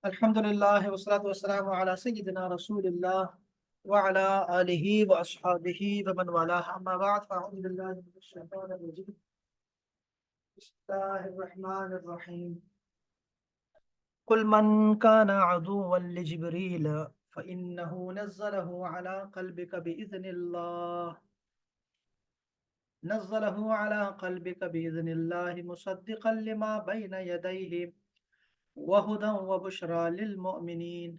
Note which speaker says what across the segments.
Speaker 1: अल्हम्दुलिल्लाह वस्सलातु वस्सलामु अला सय्यिदिना रसूलिल्लाह व अला आलिहि व अस्हाबिहि व मन वालाह अम्मा बाद फ़अऊज़ु बिल्लाहि मिनश शैतानिर रजीम बिस्मिल्लाहिर रहमानिर रहीम कुल मन काना अदुव्वन लिजिब्रील फ़इन्नहु नज़्ज़लहु अला क़ल्बिका बिइज़्निल्लाह मुसद्दिक़न लिमा बैन यदैहि वहुदन व बुशरा लिल मुमिनीन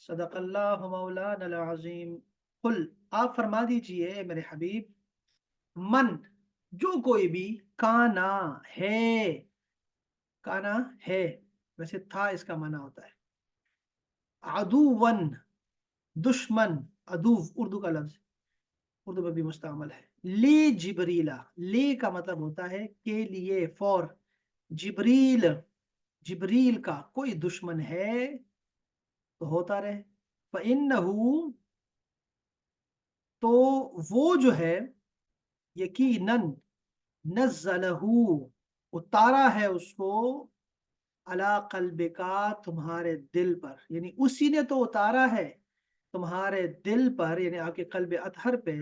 Speaker 1: सदक़ल्लाहु मौलाना अज़ीम। कुल आप फरमा दीजिए मेरे हबीब, मन जो कोई भी, काना है, काना है, वैसे था इसका माना होता है अदुवन, दुश्मन, अदुव उर्दू का लफ्ज, उर्दू में भी मुस्तअमल है। ली जिबरीला, ली का मतलब होता है के लिए, फॉर। जिबरील, जिबरील का कोई दुश्मन है तो होता रहे। फ़इन्नहु, तो वो जो है, यकीनन, नज़्ज़लहु, उतारा है उसको, अला क़ल्बिका, तुम्हारे दिल पर, यानी उसी ने तो उतारा है तुम्हारे दिल पर, यानी आपके क़ल्ब अतहर पे।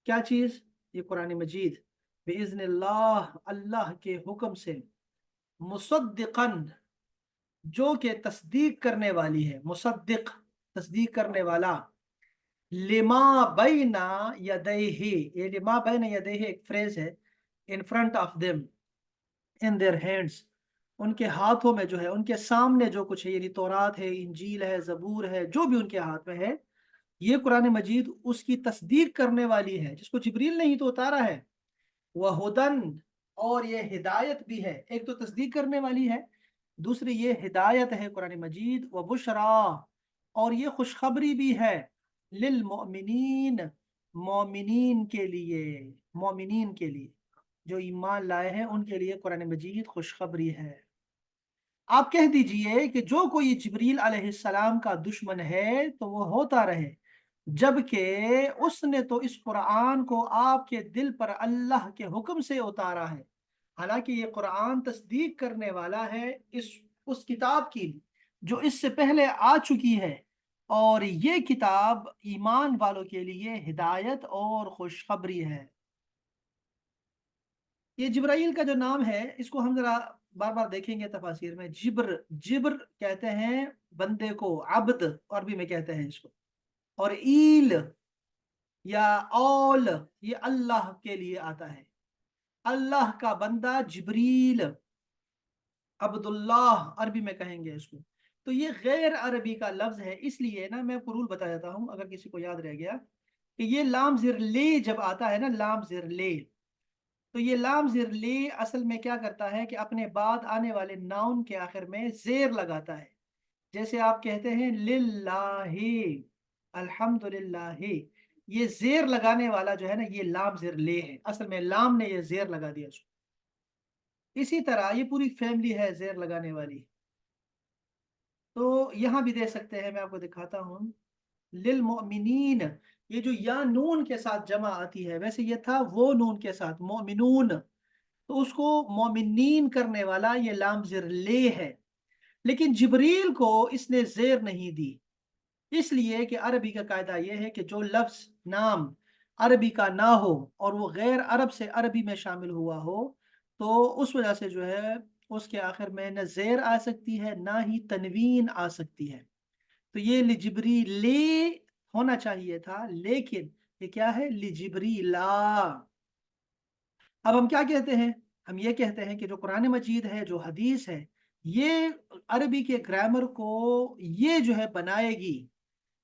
Speaker 1: क्या चीज? ये कुरान मजीद, बिइज़्निल्लाह, अल्लाह के हुक्म से, मुसद्दिक़न, जो के तस्दीक करने वाली है, मुसद्दिक, तस्दीक करने वाला, लिमा बैना यदैहि, ये लिमा बैना यदैहि एक फ्रेज है, in front of them, in their hands, उनके हाथों में जो है, उनके सामने जो कुछ है, यानी तौरात है, इंजील है, जबूर है, जो भी उनके हाथ में है, ये कुरान मजीद उसकी तस्दीक करने वाली है, जिसको जिब्रील ने ही तो उतारा है। वह हुदन, और ये हिदायत भी है। एक तो तस्दीक करने वाली है, दूसरी ये हिदायत है कुरान मजीद। व बुशरा, और ये खुशखबरी भी है, लिल मोमिनीन, मोमिनीन के लिए, मोमिनीन के लिए, जो ईमान लाए हैं उनके लिए कुरान मजीद खुशखबरी है। आप कह दीजिए कि जो कोई जिब्रील अलैहिस्सलाम का दुश्मन है तो वो होता रहे, जबकि उसने तो इस कुरान को आपके दिल पर अल्लाह के हुक्म से उतारा है। हालांकि ये कुरान तस्दीक करने वाला है इस उस किताब की जो इससे पहले आ चुकी है, और ये किताब ईमान वालों के लिए हिदायत और खुशखबरी है। ये जिब्राइल का जो नाम है, इसको हम जरा बार बार देखेंगे तफासिर में। जिब्र, जिब्र कहते हैं बंदे को, अब्द अरबी में कहते हैं इसको। और ईल या औल, ये अल्लाह के लिए आता है। अल्लाह का बंदा जिब्रील, अब्दुल्लाह अरबी में कहेंगे इसको। तो ये गैर अरबी का लफ्ज है, इसलिए ना मैं पुरूल बता देता हूँ अगर किसी को याद रह गया, कि ये लाम जिर ले जब आता है ना, लाम जिर ले, तो ये लाम जिर ले असल में क्या करता है कि अपने बाद आने वाले नाउन के आखिर में जेर लगाता है। जैसे आप कहते हैं लिल्लाही, अल्हम्दुलिल्लाही, ये जेर लगाने वाला जो है ना, ये लाम जेर ले है, असल में लाम ने ये जेर लगा दिया उसको। इसी तरह ये पूरी फैमिली है जेर लगाने वाली। तो यहां भी दे सकते हैं, मैं आपको दिखाता हूँ। लिल मोमिनीन, ये जो या नून के साथ जमा आती है, वैसे ये था वो नून के साथ मोमिनून, तो उसको मोमिनीन करने वाला ये लाम जेर ले है। लेकिन जिब्रील को इसने जेर नहीं दी, इसलिए कि अरबी का कायदा यह है कि जो लफ्ज नाम अरबी का ना हो और वो गैर अरब से अरबी में शामिल हुआ हो, तो उस वजह से जो है उसके आखिर में न जेर आ सकती है ना ही तनवीन आ सकती है। तो ये लिजिब्री ले होना चाहिए था, लेकिन ये क्या है, लिजिब्री ला। अब हम क्या कहते हैं? हम ये कहते हैं कि जो कुरान मजीद है, जो हदीस है, ये अरबी के ग्रामर को ये जो है बनाएगी।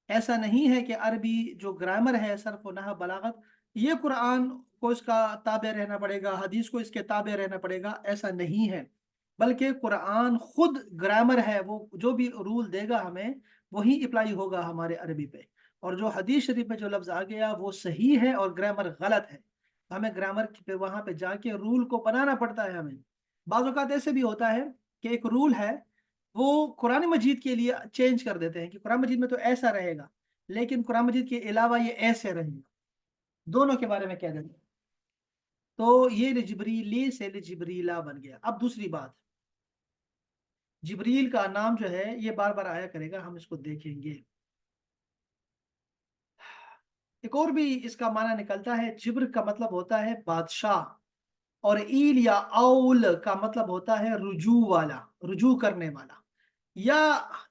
Speaker 1: ऐसा नहीं है कि अरबी जो ग्रामर है, सर्फ व नहव बलागत, ये कुरान को इसका ताबे रहना पड़ेगा, हदीस को इसके ताबे रहना पड़ेगा, ऐसा नहीं है। बल्कि कुरान खुद ग्रामर है, वो जो भी रूल देगा हमें वही अप्लाई होगा हमारे अरबी पे। और जो हदीस शरीफ में जो लफ्ज आ गया वो सही है और ग्रामर गलत है, हमें ग्रामर पे वहां पे जाके रूल को बनाना पड़ता है हमें। बाज़ औक़ात ऐसे भी होता है कि एक रूल है, वो कुरान मजीद के लिए चेंज कर देते हैं कि कुरान मजीद में तो ऐसा रहेगा, लेकिन कुरान मजीद के अलावा ये ऐसे रहेगा, दोनों के बारे में कह देते हैं। तो ये लिजिब्रीली से लिजिब्रीला बन गया। अब दूसरी बात, जिब्रील का नाम जो है ये बार बार आया करेगा, हम इसको देखेंगे। एक और भी इसका माना निकलता है, जिब्र का मतलब होता है बादशाह, और ईल या औल का मतलब होता है रुजू वाला, रुजू करने वाला, या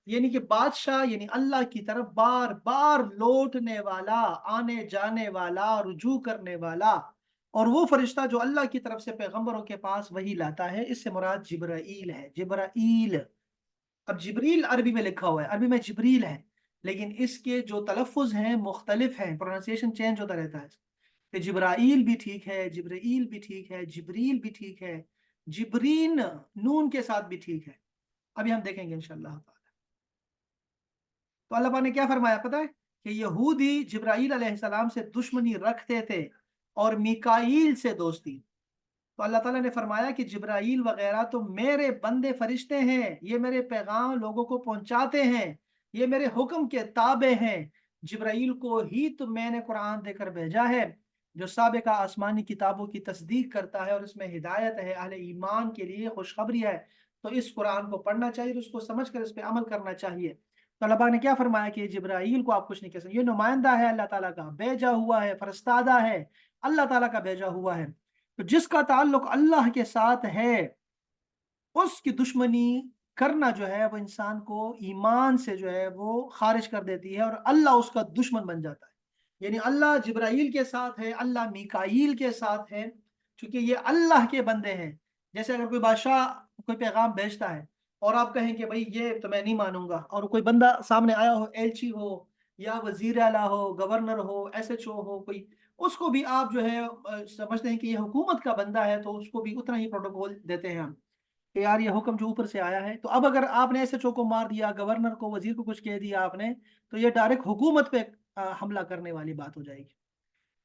Speaker 1: यानी कि बादशाह यानी अल्लाह की तरफ बार बार लौटने वाला, आने जाने वाला, रुजू करने वाला। और वो फरिश्ता जो अल्लाह की तरफ से पैगंबरों के पास वही लाता है, इससे मुराद जिब्राईल है, जिब्राईल। अब जिब्रील अरबी में लिखा हुआ है, अरबी में जिब्रील है, लेकिन इसके जो तलफ़ुज़ हैं मुख्तलिफ हैं, प्रोनाउंसिएशन चेंज होता रहता है। कि जिब्राईल भी ठीक है, जिब्रील भी ठीक है, जिब्रील भी ठीक है, जिब्रीन नून के साथ भी ठीक है। अभी हम देखेंगे इंशाअल्लाह ताला। तो अल्लाह पाक ने क्या फरमाया पता है, कि यहूदी जिब्राईल अलैहिस्सलाम से दुश्मनी रखते थे और मीकाईल से दोस्ती। तो अल्लाह ताला ने फरमाया कि जिब्राईल वगैरह तो मेरे बंदे फरिश्ते हैं, ये मेरे पैगाम लोगों को पहुंचाते हैं, ये मेरे हुक्म के ताबे हैं। जिब्राईल को ही तो मैंने कुरान देकर भेजा है, जो साबिका आसमानी किताबों की तस्दीक करता है और इसमें हिदायत है, अहले ईमान के लिए खुशखबरी है। तो इस कुरान को पढ़ना चाहिए, उसको समझ कर इस पर अमल करना चाहिए। तो अल्लाह पाक ने क्या फरमाया कि जिब्राईल को आप कुछ नहीं कह सकते, ये नुमाइंदा है अल्लाह ताला का, भेजा हुआ है, फरस्तादा है, अल्लाह ताला का भेजा हुआ है। तो जिसका ताल्लुक अल्लाह के साथ है, उसकी दुश्मनी करना जो है वो इंसान को ईमान से जो है वो खारिज कर देती है, और अल्लाह उसका दुश्मन बन जाता है। यानी अल्लाह जिब्राईल के साथ है, अल्लाह मीकाईल के साथ है, क्योंकि ये अल्लाह के बंदे हैं। जैसे अगर कोई बादशाह कोई पैगाम भेजता है और आप कहें कि भाई ये तो मैं नहीं मानूंगा, और कोई बंदा सामने आया हो, एलची हो या वजीर आला हो, गवर्नर हो, एसएचओ हो कोई, उसको भी आप जो है समझते हैं कि ये हुकूमत का बंदा है, तो उसको भी उतना ही प्रोटोकॉल देते हैं हम, कि यार ये हुक्म जो ऊपर से आया है। तो अब अगर आपने एसएचओ को मार दिया, गवर्नर को, वजीर को कुछ कह दिया आपने, तो ये डायरेक्ट हुकूमत पे हमला करने वाली बात हो जाएगी।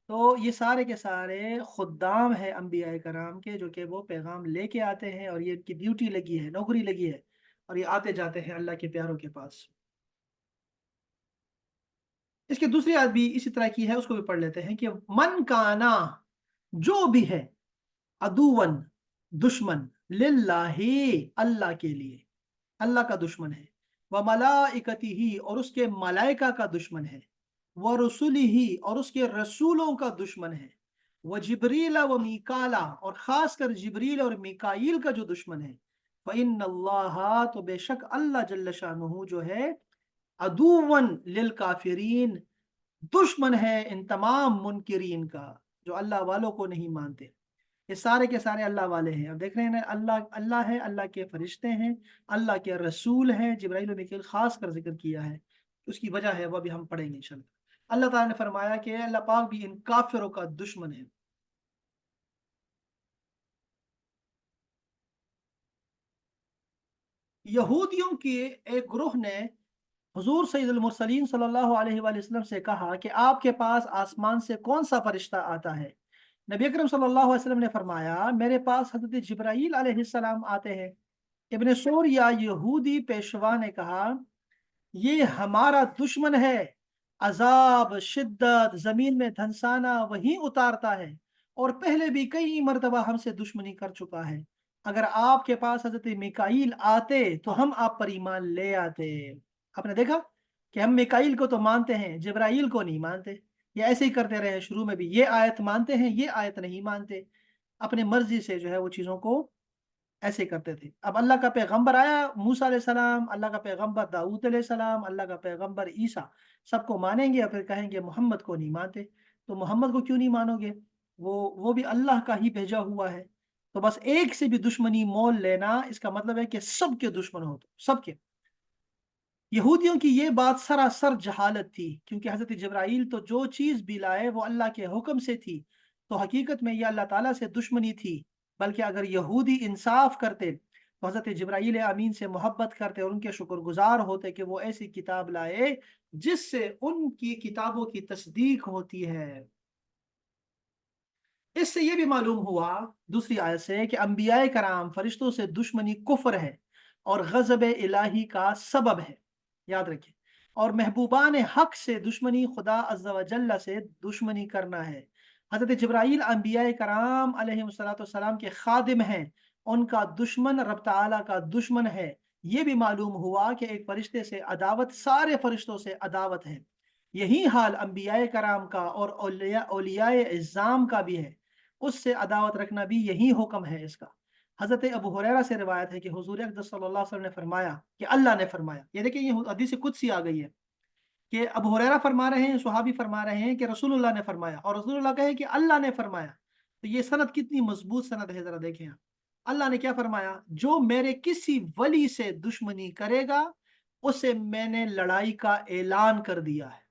Speaker 1: तो ये सारे के सारे खुद्दाम है अंबिया कराम के, जो कि वो पैगाम लेके आते हैं, और ये इनकी ड्यूटी लगी है, नौकरी लगी है, और ये आते जाते हैं अल्लाह के प्यारों के पास। इसकी दूसरी आयत भी इसी तरह की है, उसको भी पढ़ लेते हैं कि मन काना, जो भी है, अदुवन दुश्मन, लिल्लाही अल्लाह के लिए, अल्लाह का दुश्मन है, व मलाइकतिही और उसके मलाइका का दुश्मन है, व रसूलिही और उसके रसूलों का दुश्मन है, व जिब्रीला व मीकाला और खासकर जिब्रील और मीकाईल का जो दुश्मन है, फ़इन्नल्लाहा तो बेशक अल्लाह जल्ल शानुहु जो है, अदुवन लिल काफिरीन दुश्मन है इन तमाम मुनकिरीन का, जो अल्लाह वालों को नहीं मानते। ये सारे के सारे अल्लाह वाले हैं। अब देख रहे हैं ना, अल्लाह अल्लाह है, अल्लाह के फरिश्ते हैं, अल्लाह के रसूल हैं, जिब्राइल और मीकाईल खास कर जिक्र किया है, उसकी वजह है वो भी हम पढ़ेंगे इंशाल्लाह। अल्लाह ताला ने फरमाया कि अल्लाह पाक भी इन काफिरों का दुश्मन है। यहूदियों के एक ग्रुह ने हुजूर सैयदुल मुरसलीन सल्लल्लाहु अलैहि वसल्लम से कहा कि आपके पास आसमान से कौन सा फरिश्ता आता है। नबी अकरम सल्लल्लाहु अलैहि वसल्लम ने फरमाया, मेरे पास हजरत जिब्राईल अलैहिस्सलाम आते हैं। इब्न सूर या यहूदी पेशवा ने कहा, ये हमारा दुश्मन है, अजाब शिद्दत जमीन में धंसाना वही उतारता है, और पहले भी कई मर्तबा हमसे दुश्मनी कर चुका है। अगर आपके पास हजरत मिकाईल आते तो हम आप पर ईमान ले आते। आपने देखा कि हम मिकाईल को तो मानते हैं, जिब्राईल को नहीं मानते। ये ऐसे ही करते रहे, शुरू में भी ये आयत मानते हैं, ये आयत नहीं मानते, अपने मर्जी से जो है वो चीजों को ऐसे करते थे। अब अल्लाह का पैगंबर आया मूसा अलैहिस्सलाम, अल्लाह का पैगंबर दाऊद अलैहिस्सलाम, अल्लाह का पैगंबर ईसा, सबको मानेंगे और फिर कहेंगे मोहम्मद को नहीं मानते। तो मोहम्मद को क्यों नहीं मानोगे, वो भी अल्लाह का ही भेजा हुआ है। तो बस एक से भी दुश्मनी मोल लेना, इसका मतलब है कि सबके दुश्मन हो, तो सबके। यहूदियों की ये बात सरासर जहालत थी, क्योंकि हजरत जब्राईल तो जो चीज भी लाए वो अल्लाह के हुक्म से थी, तो हकीकत में ये अल्लाह ताला से दुश्मनी थी। बल्कि अगर यहूदी इंसाफ करते तो हजरत जब्राईल अमीन से मोहब्बत करते और उनके शुक्रगुजार होते कि वो ऐसी किताब लाए जिससे उनकी किताबों की तस्दीक होती है। इससे यह भी मालूम हुआ दूसरी आयत से कि अंबियाए कराम फरिश्तों से दुश्मनी कुफ्र है और गजब इलाही का सबब है, याद रखिए। और महबूबान हक से दुश्मनी खुदा अज़्ज़ा व जल्ल से दुश्मनी करना है। हज़रत जिब्राईल अंबियाए कराम अलैहिस्सलाम के खादिम हैं, उनका दुश्मन रब ताला का दुश्मन है। ये भी मालूम हुआ कि एक फरिश्ते से अदावत सारे फरिश्तों से अदावत है। यही हाल अंबियाए कराम का और औलियाए इज़्ज़ाम का भी है। उससे अदावत रखना भी यही हुक्म है इसका। हज़रत अबू हुरैरा से रिवायत है कि हुज़ूर अक़दस सल्लल्लाहु अलैहि वसल्लम ने फरमाया कि अल्लाह ने फरमाया, ये देखिए ये हदीस कुदसी आ गई है कि अबू हुरैरा फरमा रहे हैं, सहाबी फरमा रहे हैं कि रसूलुल्लाह ने फरमाया और रसूलुल्लाह कहे कि अल्लाह ने फरमाया। तो ये सनद कितनी मजबूत सनद है, जरा देखें आप। अल्लाह ने क्या फरमाया, जो मेरे किसी वली से दुश्मनी करेगा उसे मैंने लड़ाई का ऐलान कर दिया है।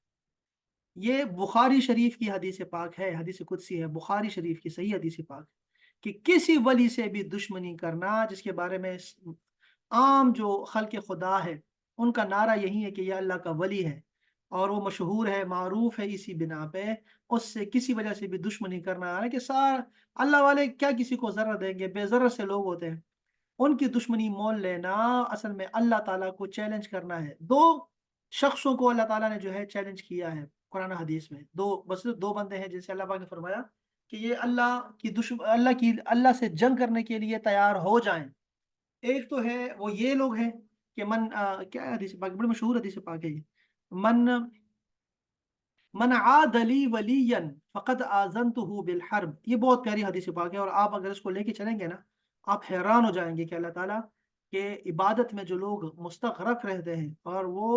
Speaker 1: ये बुखारी शरीफ की हदीस पाक है, हदीस कुदसी है, बुखारी शरीफ की सही हदीस पाक, कि किसी वली से भी दुश्मनी करना, जिसके बारे में आम जो खल्क़ खुदा है उनका नारा यही है कि यह अल्लाह का वली है और वो मशहूर है, मारूफ है, इसी बिना पे उससे किसी वजह से भी दुश्मनी करना है कि सार अल्लाह वाले क्या किसी को ज़र्र देंगे, बेज़र्र से लोग होते हैं, उनकी दुश्मनी मोल लेना असल में अल्लाह ताला को चैलेंज करना है। दो शख्सों को अल्लाह ताला ने जो है चैलेंज किया है कुरान हदीस में, दो बस दो बंदे हैं जिनसे अल्लाह पाक ने फरमाया कि ये अल्लाह से जंग करने के लिए तैयार हो जाएं। एक तो है वो ये लोग हैं कि क्या है हदीस पाक, बड़ी मशहूर हदीस पाक है ये, मन मन आदली वलियन फ़क़द आज़नतुहु बिल हर्ब। ये बहुत प्यारी हदीस पाक है और आप अगर इसको लेके चलेंगे ना, आप हैरान हो जाएंगे कि अल्लाह ताला के इबादत में जो लोग मुस्तग़रक़ रहते हैं और वो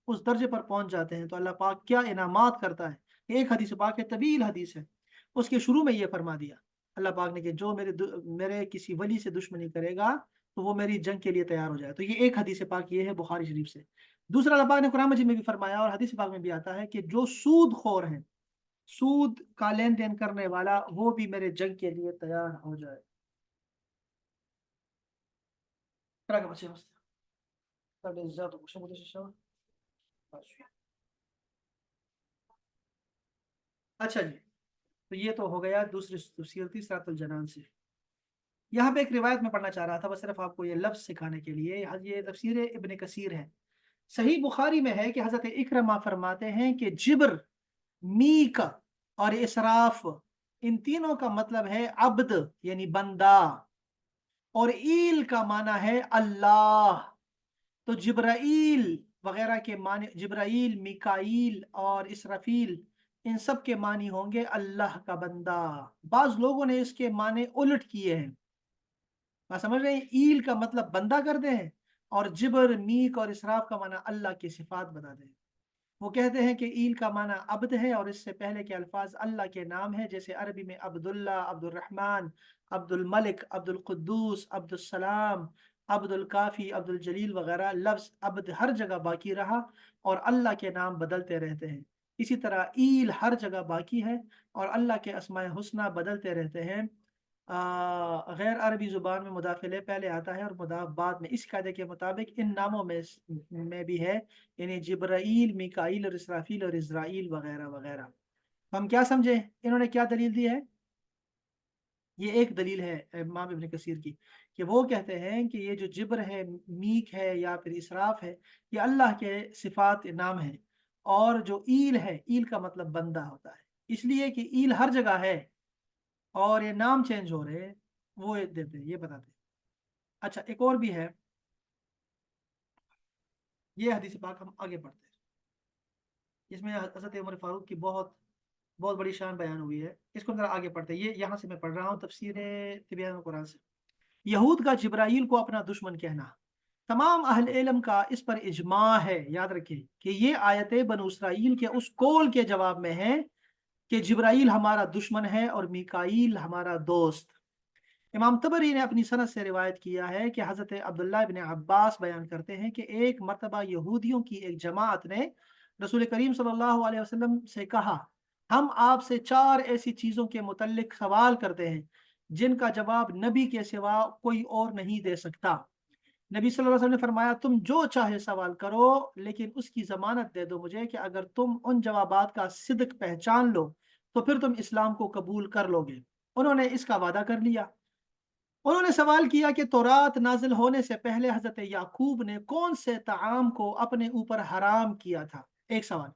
Speaker 1: उस दर्जे पर पहुंच जाते हैं तो अल्लाह पाक क्या इनामात करता है। एक हदीस पाक है, तवील हदीस है, उसके शुरू में ये फरमा दिया अल्लाह पाक ने कि जो मेरे किसी वली से दुश्मनी करेगा तो वो मेरी जंग के लिए तैयार हो जाए। तो ये एक हदीस पाक ये है बुखारी शरीफ से। दूसरा अल्लाह पाक ने कुरान मजीद में भी फरमाया और हदीस पाक में भी आता है कि जो सूद खोर है, सूद का लेन देन करने वाला, वो भी मेरे जंग के लिए तैयार हो जाए। अच्छा जी, तो ये तो हो गया दूसरी तफसीर सिरातुल जनान से। यहाँ पे एक रिवायत में पढ़ना चाह रहा था, बस सिर्फ आपको ये लफ्ज सिखाने के लिए। ये तफसीर इब्न कसीर है। सही बुखारी में है कि हजरत इकरमा फरमाते हैं कि जिब्र, मीक और इसराफ, इन तीनों का मतलब है अब्द यानी बंदा, और ईल का माना है अल्लाह। तो जिब्राइल वगैरह के माने, जिब्राइल, मिकाईल और इसराफील, इन सब के मानी होंगे अल्लाह का बंदा। बाज लोगों ने इसके माने उलट किए हैं। बात समझ रहे हैं, ईल का मतलब बंदा करते हैं और जिब्र, मीक और इसराफ का माना अल्लाह की सिफात बताते हैं। वो कहते हैं कि ईल का माना अब्द है और इससे पहले के अल्फाज अल्लाह के नाम है, जैसे अरबी में अब्दुल्ला, अब्दुल रहमान, अब्दुल मलिक, अब्दुल कुद्दूस, अब्दुल सलाम, अब्दुल काफ़ी, अब्दुल जलील वगैरह। लफ्ज़ अब्द हर जगह बाकी रहा और अल्लाह के नाम बदलते रहते हैं। इसी तरह ईल हर जगह बाकी है और अल्लाह के अस्माए हुस्ना बदलते रहते हैं। गैर अरबी ज़ुबान में मुदाखिले पहले आता है और मुदाफ बाद में। इस कायदे के मुताबिक इन नामों में भी है, यानी जिब्राइल, मिकाईल और इसराफील और इज़राइल वगैरह वगैरह। हम क्या समझे इन्होंने क्या दलील दी है? ये एक दलील है इमाम इब्न कसीर की, कि वो कहते हैं कि ये जो जिब्र है, मीक है या फिर इसराफ है, ये अल्लाह के सिफात नाम है। और जो ईल है, ईल का मतलब बंदा होता है, इसलिए कि ईल हर जगह है और ये नाम चेंज हो रहे हैं, वो ये देते हैं, ये बताते हैं। अच्छा, एक और भी है, ये हदीस पाक हम आगे पढ़ते हैं। इसमें हज़रत उमर फारूक की बहुत बहुत बड़ी शान बयान हुई है। इसको जरा आगे पढ़ते हैं। ये यहाँ से मैं पढ़ रहा हूँ तफसीर तिबियान कुरान से। यहूद का जिब्राइल को अपना दुश्मन कहना, तमाम अहल इल्म का इस पर इजमा है। याद रखें कि ये आयतें बनु इसराइल के उस कौल के जवाब में है कि जिब्राइल हमारा दुश्मन है और मिकाईल हमारा दोस्त। इमाम तबरी ने अपनी सनद से रिवायत किया है कि हज़रत अब्दुल्लाह इब्न अब्बास बयान करते हैं कि एक मरतबा यहूदियों की एक जमात ने रसूल करीम सल्लल्लाहु अलैहि वसल्लम से कहा, हम आपसे चार ऐसी चीज़ों के मुतल्लिक सवाल करते हैं जिनका जवाब नबी के सिवा कोई और नहीं दे सकता। नबी सल्लल्लाहु अलैहि वसल्लम ने फरमाया, तुम जो चाहे सवाल करो, लेकिन उसकी जमानत दे दो मुझे कि अगर तुम उन जवाबात का सिद्क पहचान लो तो फिर तुम इस्लाम को कबूल कर लोगे। उन्होंने इसका वादा कर लिया। उन्होंने सवाल किया कि तौरात नाजिल होने से पहले हजरत याकूब ने कौन से ताम को अपने ऊपर हराम किया था। एक सवाल।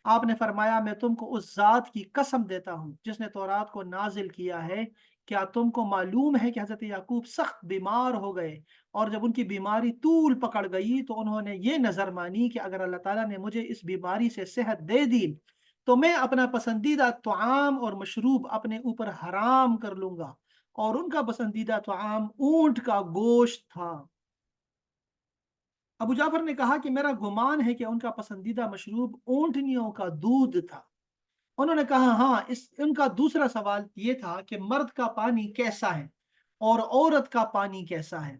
Speaker 1: आपने फरमाया, मैं तुमको उस जात की कसम देता हूँ जिसने तौरात को नाजिल किया है क्या तुमको मालूम है कि हज़रत याकूब सख्त बीमार हो गए, और जब उनकी बीमारी तूल पकड़ गई तो उन्होंने ये नज़र मानी कि अगर अल्लाह ताला ने मुझे इस बीमारी से सेहत दे दी तो मैं अपना पसंदीदा तुआम और मशरूब अपने ऊपर हराम कर लूंगा, और उनका पसंदीदा तुआम ऊंट का गोश्त था। अबू जाफर ने कहा कि मेरा गुमान है कि उनका पसंदीदा मशरूब ऊंटनियों का दूध था। उन्होंने कहा हाँ, इस उनका दूसरा सवाल ये था कि मर्द का पानी कैसा है और औरत का पानी कैसा है,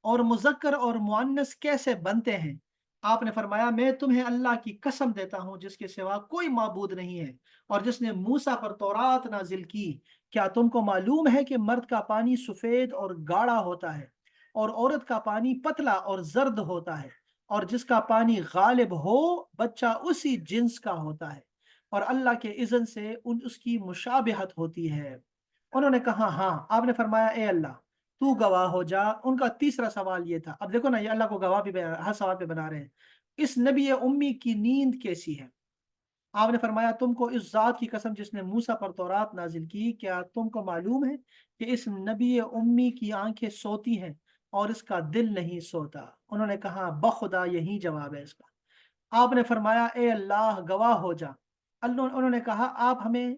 Speaker 1: और मुज़क्कर और मुअन्नस कैसे बनते हैं। आपने फरमाया, मैं तुम्हें अल्लाह की कसम देता हूँ जिसके सिवा कोई माबूद नहीं है, और जिसने मूसा पर तौरात नाजिल की, क्या तुमको मालूम है कि मर्द का पानी सफेद और गाढ़ा होता है, और औरत का पानी पतला और जर्द होता है, और जिसका पानी गालिब हो बच्चा उसी जिन्स का होता है, और अल्लाह के इज़्न से उसकी मुशाबिहत होती है। उन्होंने कहा हाँ। आपने फरमाया, ए अल्लाह, तू गवाह हो जा। उनका तीसरा सवाल ये था। अब देखो ना, ये अल्लाह को गवाह भी हर सवाल पे बना रहे हैं। इस नबी उम्मी की नींद कैसी है? आपने फरमाया, तुमको इस जात की कसम जिसने मूसा पर तौरात नाजिल की, क्या तुमको मालूम है कि इस नबी उम्मी की आंखें सोती हैं और इसका दिल नहीं सोता? उन्होंने कहा, बखुदा यही जवाब है इसका। आपने फरमाया, ए अल्लाह, गवाह हो जा। अल्लाह उन्होंने कहा, आप हमें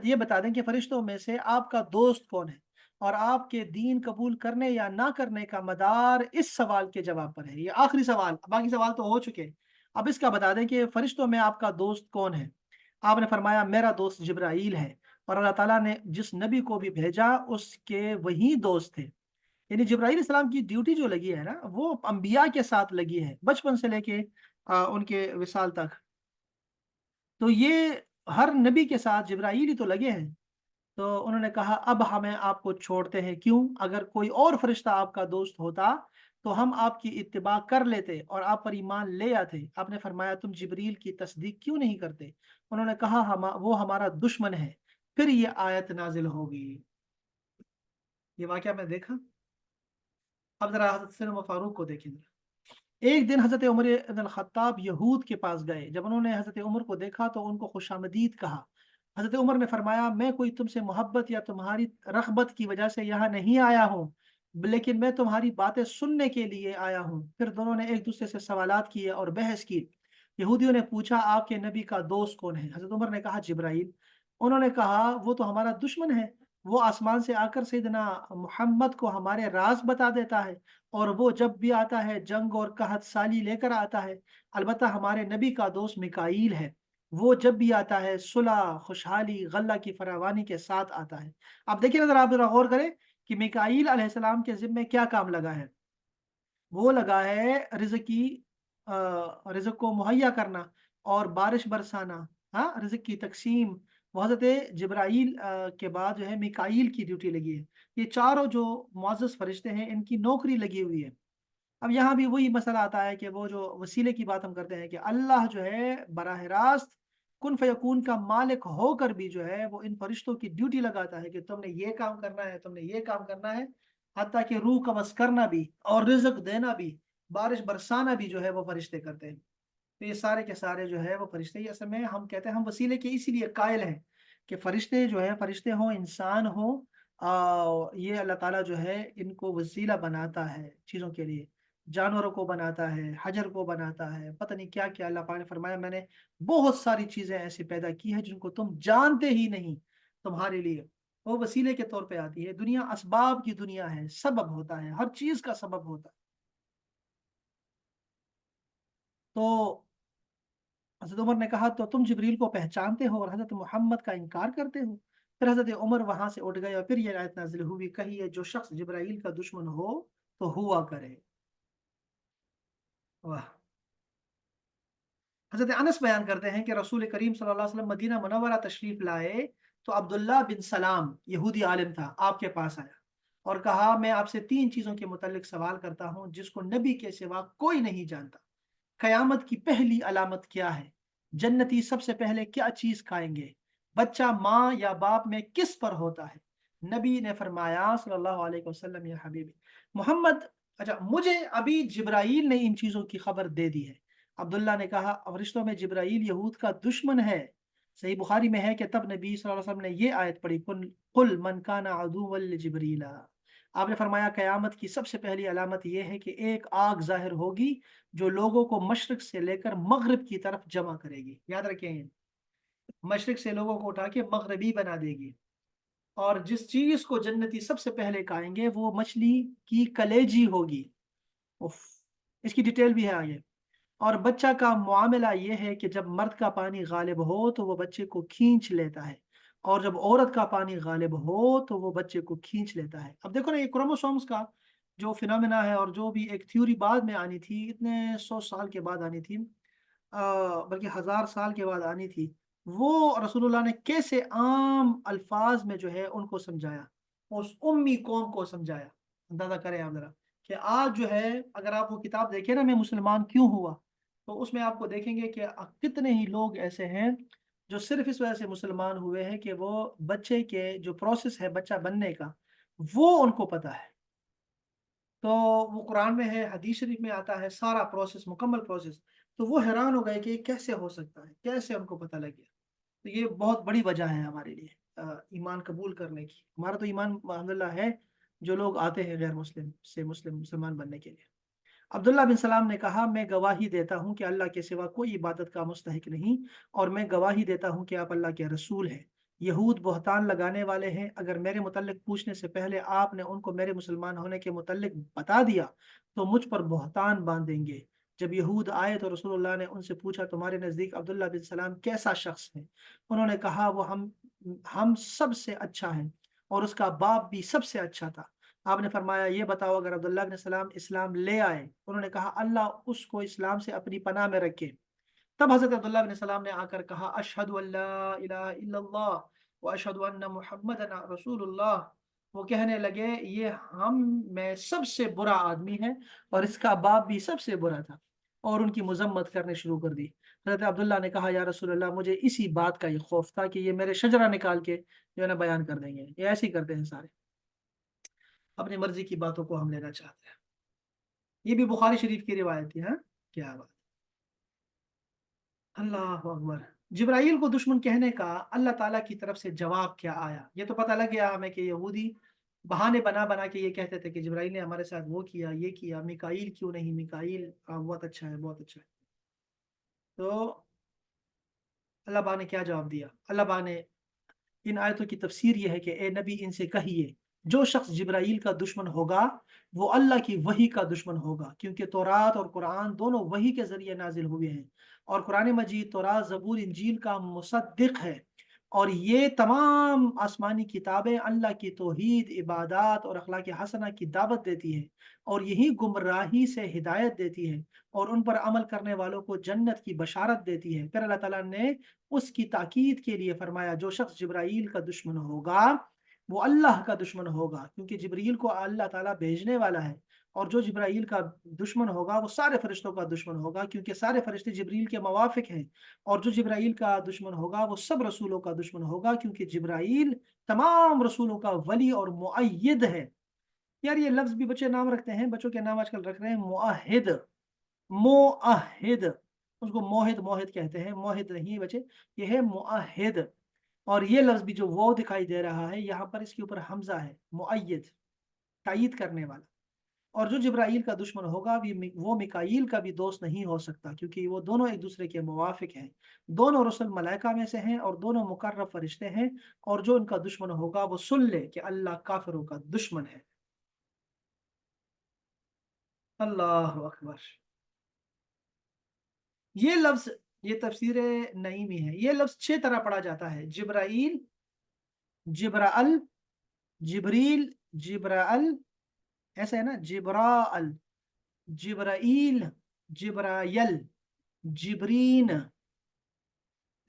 Speaker 1: ये बता दें कि फरिश्तों में से आपका दोस्त कौन है, और आपके दीन कबूल करने या ना करने का मदार इस सवाल के जवाब पर है। ये आखिरी सवाल, बाकी सवाल तो हो चुके। अब इसका बता दें कि फरिश्तों में आपका दोस्त कौन है। आपने फरमाया, मेरा दोस्त जिब्राईल है, और अल्लाह ताला ने जिस नबी को भी भेजा उसके वही दोस्त थे। यानी जिब्राईल इस्लाम की ड्यूटी जो लगी है ना, वो अंबिया के साथ लगी है, बचपन से लेके उनके विसाल तक। तो ये हर नबी के साथ जिब्राईल ही तो लगे हैं। तो उन्होंने कहा, अब हमें आपको छोड़ते हैं, क्यों? अगर कोई और फरिश्ता आपका दोस्त होता तो हम आपकी इत्तिबा कर लेते और आप पर ईमान ले आते। आपने फरमाया, तुम जिब्रील की तस्दीक क्यों नहीं करते? उन्होंने कहा, वो हमारा दुश्मन है। फिर ये आयत नाजिल होगी। ये वाकया मैं देखा। अब जरा हजरत सैयदना उमर फारूक को देखेंगे। एक दिन हजरत उमर इब्न खत्ताब यहूद के पास गए। जब उन्होंने हजरत उमर को देखा तो उनको खुशामदीद कहा। हजरत उमर ने फरमाया, मैं कोई तुमसे मोहब्बत या तुम्हारी रग़बत की वजह से यहाँ नहीं आया हूँ, लेकिन मैं तुम्हारी बातें सुनने के लिए आया हूँ। फिर दोनों ने एक दूसरे से सवालात किए और बहस की। यहूदियों ने पूछा, आपके नबी का दोस्त कौन है? हजरत उमर ने कहा, जिब्राइल। उन्होंने कहा, वो तो हमारा दुश्मन है। वो आसमान से आकर सैयदना मोहम्मद को हमारे राज बता देता है, और वो जब भी आता है जंग और कहत साली लेकर आता है। अलबत्ता हमारे नबी का दोस्त मिकाईल है, वो जब भी आता है सुलह, खुशहाली, गल्ला की फरावानी के साथ आता है। अब देखिए, अगर आप जरा गौर करें कि मिकाईल अलैहिस्सलाम के जिम्मे क्या काम लगा है। वो लगा है रिज़्क की रिज़्क को मुहैया करना और बारिश बरसाना, हाँ, रिज़्क की तक़सीम। वो हज़रत जिब्राईल के बाद जो है मिकाईल की ड्यूटी लगी है। ये चारों जो मुअज़्ज़ज़ फ़रिश्ते हैं, इनकी नौकरी लगी हुई है। अब यहाँ भी वही मसला आता है कि वो जो वसीले की बात हम करते हैं कि अल्लाह जो है बराह रास्त कुन फयकून का मालिक होकर भी जो है वो इन फरिश्तों की ड्यूटी लगाता है कि तुमने ये काम करना है, तुमने ये काम करना है। हत्ता कि रूह कब्ज़ करना भी और रिज़्क देना भी, बारिश बरसाना भी जो है वो फरिश्ते करते हैं। तो ये सारे के सारे जो है वो फरिश्ते ही असल में हम कहते हैं, हम वसीले के इसीलिए कायल हैं कि फरिश्ते जो है, फरिश्ते हों, इंसान हो, ये अल्लाह ताला जो है इनको वसीला बनाता है चीज़ों के लिए। जानवरों को बनाता है, हजर को बनाता है, पता नहीं क्या क्या। अल्लाह पाक ने फरमाया, मैंने बहुत सारी चीज़ें ऐसी पैदा की हैं जिनको तुम जानते ही नहीं, तुम्हारे लिए वो वसीले के तौर पे आती है। दुनिया असबाब की दुनिया है, सबब होता है, हर चीज़ का सबब होता है। तो हज़रत उमर ने कहा, तो तुम जिब्रील को पहचानते हो और हज़रत मोहम्मद का इनकार करते हो? फिर हज़रत उमर वहाँ से उठ गए और फिर ये आयत नाज़िल हुई, कहिए जो शख्स जिब्राईल का दुश्मन हो तो हुआ करे। वाह! हज़रत अनस बयान करते हैं कि रसूल करीम सल्लल्लाहु अलैहि वसल्लम मदीना मुनव्वरा तशरीफ़ लाए तो अब्दुल्लाह बिन सलाम, यहूदी आलिम था, आपके पास आया और कहा, मैं आपसे 3 चीज़ों के मुतल्लिक सवाल करता हूँ जिसको नबी के सिवा कोई नहीं जानता। कयामत की पहली अलामत क्या है? जन्नती सबसे पहले क्या चीज खाएंगे? बच्चा माँ या बाप में किस पर होता है? नबी ने फरमाया सल्लल्लाहु अलैहि वसल्लम, या हबीबी मोहम्मद, अच्छा, मुझे अभी जिब्राईल ने इन चीजों की खबर दे दी है। अब्दुल्ला ने कहा, फरिश्तों में जिब्राईल यहूद का दुश्मन है। सही बुखारी में है कि तब नबी सल्लल्लाहु अलैहि वसल्लम ने ये आयत पढ़ी, कुल कुल मन काना अदुव्वन लिजिब्रीला। आपने फरमाया क़यामत की सबसे पहली अलामत ये है कि एक आग ज़ाहिर होगी जो लोगों को मशरिक से लेकर मगरिब की तरफ जमा करेगी। याद रखें, मशरिक से लोगों को उठा के मगरबी बना देगी। और जिस चीज को जन्नती सबसे पहले खाएंगे वो मछली की कलेजी होगी। उफ, इसकी डिटेल भी है आगे। और बच्चा का मामला ये है कि जब मर्द का पानी गालिब हो तो वो बच्चे को खींच लेता है, और जब औरत का पानी गालिब हो तो वो बच्चे को खींच लेता है। अब देखो ना, ये क्रोमोसोम्स का जो फिनोमेना है, और जो भी एक थ्योरी बाद में आनी थी, इतने 100 साल के बाद आनी थी, बल्कि 1000 साल के बाद आनी थी, वो रसूलुल्लाह ने कैसे आम अल्फाज में जो है उनको समझाया, उस उम्मी कौम को समझाया। अंदाजा करें आप जरा कि आज जो है, अगर आप वो किताब देखें ना, मैं मुसलमान क्यों हुआ, तो उसमें आपको देखेंगे कि कितने ही लोग ऐसे हैं जो सिर्फ इस वजह से मुसलमान हुए हैं कि वो बच्चे के जो प्रोसेस है बच्चा बनने का, वो उनको पता है। तो वो कुरान में है, हदीस शरीफ में आता है, सारा प्रोसेस, मुकम्मल प्रोसेस। तो वो हैरान हो गए कि ये कैसे हो सकता है, कैसे उनको पता लग गया। तो ये बहुत बड़ी वजह है हमारे लिए ईमान कबूल करने की। हमारा तो ईमान अल्हम्दुलिल्लाह है, जो लोग आते हैं गैर मुस्लिम से मुस्लिम मुसलमान बनने के लिए। अब्दुल्ला बिन सलाम ने कहा, मैं गवाही देता हूँ कि अल्लाह के सिवा कोई इबादत का मुस्तहिक नहीं, और मैं गवाही देता हूँ कि आप अल्लाह के रसूल हैं। यहूद बहतान लगाने वाले हैं, अगर मेरे मुतल्लिक पूछने से पहले आपने उनको मेरे मुसलमान होने के मुतल्लिक बता दिया तो मुझ पर बहतान बांधेंगे। जब यहूद आए तो रसूलुल्लाह ने उनसे पूछा, तुम्हारे नज़दीक अब्दुल्ला बिन सलाम कैसा शख्स है? उन्होंने कहा, वो हम सबसे अच्छा है, और उसका बाप भी सबसे अच्छा था। आपने फरमाया, ये बताओ, अगर अब्दुल्ला बिन सलाम इस्लाम ले आए? उन्होंने कहा, अल्लाह उसको इस्लाम से अपनी पनाह में रखे। तब हजरत अब्दुल्ला बिन सलाम ने आकर कहा, अशहदु अल्ला इलाहा इल्लल्लाह व अशहदु अन्ना मुहम्मदन रसूलुल्लाह। वो कहने लगे, ये हम में सबसे बुरा आदमी है, और इसका बाप भी सबसे बुरा था, और उनकी मजम्मत करने शुरू कर दी। हजरत अब्दुल्ला ने कहा, या रसूलल्लाह, मुझे इसी बात का ये खौफ था कि ये मेरे शजरा निकाल के जो है ना बयान कर देंगे। ये ऐसे ही करते हैं सारे, अपनी मर्जी की बातों को हम लेना चाहते हैं। ये भी बुखारी शरीफ की रिवायत है। हाँ, क्या बात। अल्लाह अकबर। जिब्राइल को दुश्मन कहने का अल्लाह ताला की तरफ से जवाब क्या आया, ये तो पता लग गया हमें कि यहूदी बहाने बना बना के ये कहते थे कि जिब्राइल ने हमारे साथ वो किया, ये किया, मिकाईल क्यों नहीं, मिकाईल बहुत अच्छा है, बहुत अच्छा है। तो अल्लाह बा ने क्या जवाब दिया? अल्लाह बा ने इन आयतों की तफसीर यह है कि ए नबी, इनसे कहिए, जो शख्स जिब्राइल का दुश्मन होगा वो अल्लाह की वही का दुश्मन होगा, क्योंकि तौरात और कुरान दोनों वही के जरिए नाजिल हुए हैं, और कुरान मजीद तौरात ज़बूर इंजील का मुसद्दिक है। और ये तमाम आसमानी किताबें अल्लाह की तौहीद, इबादत और अखलाक हसना की दावत देती हैं, और यही गुमराही से हिदायत देती है, और उन पर अमल करने वालों को जन्नत की बशारत देती है। फिर अल्लाह ताला ने उसकी ताकीद के लिए फरमाया, जो शख्स जिब्राइल का दुश्मन होगा वो अल्लाह का दुश्मन होगा, क्योंकि जिब्रील को अल्लाह ताला भेजने वाला है। और जो जिब्राइल का दुश्मन होगा वो सारे फरिश्तों का दुश्मन होगा, क्योंकि सारे फरिश्ते जिब्रील के मवाफिक हैं। और जो जिब्राइल का दुश्मन होगा वो सब रसूलों का दुश्मन होगा, क्योंकि जिब्राइल तमाम रसूलों का वली और मुअय्यद है। यार, ये लफ्ज भी बच्चे नाम रखते हैं, बच्चों के नाम आजकल रख रहे हैं, मुअहिद। मुअहिद, उसको मोहिद मोहिद कहते हैं, मोहिद नहीं बच्चे, ये है मुअहिद। और ये लफ्ज भी जो वो दिखाई दे रहा है यहाँ पर, इसके ऊपर हमजा है, मुअय्यद, तायीद करने वाला। और जो जिब्राइल का दुश्मन होगा वो मिकाईल का भी दोस्त नहीं हो सकता, क्योंकि वो दोनों एक दूसरे के मुवाफिक हैं। दोनों रसूल मलाइका में से हैं, और दोनों मुकर्रब फरिश्ते हैं। और जो उनका दुश्मन होगा वो सुन ले कि अल्लाह काफिरों का दुश्मन है। अल्लाह अकबर। ये लफ्ज, ये तफसीर नईमी है, ये लफ्ज 6 तरह पढ़ा जाता है, जिब्राइल, जिब्राअल, जिब्रील, जिब्राअल, ऐसा है ना, जिब्राअल, जिब्राइल, जिब्रायल, जिब्रीन।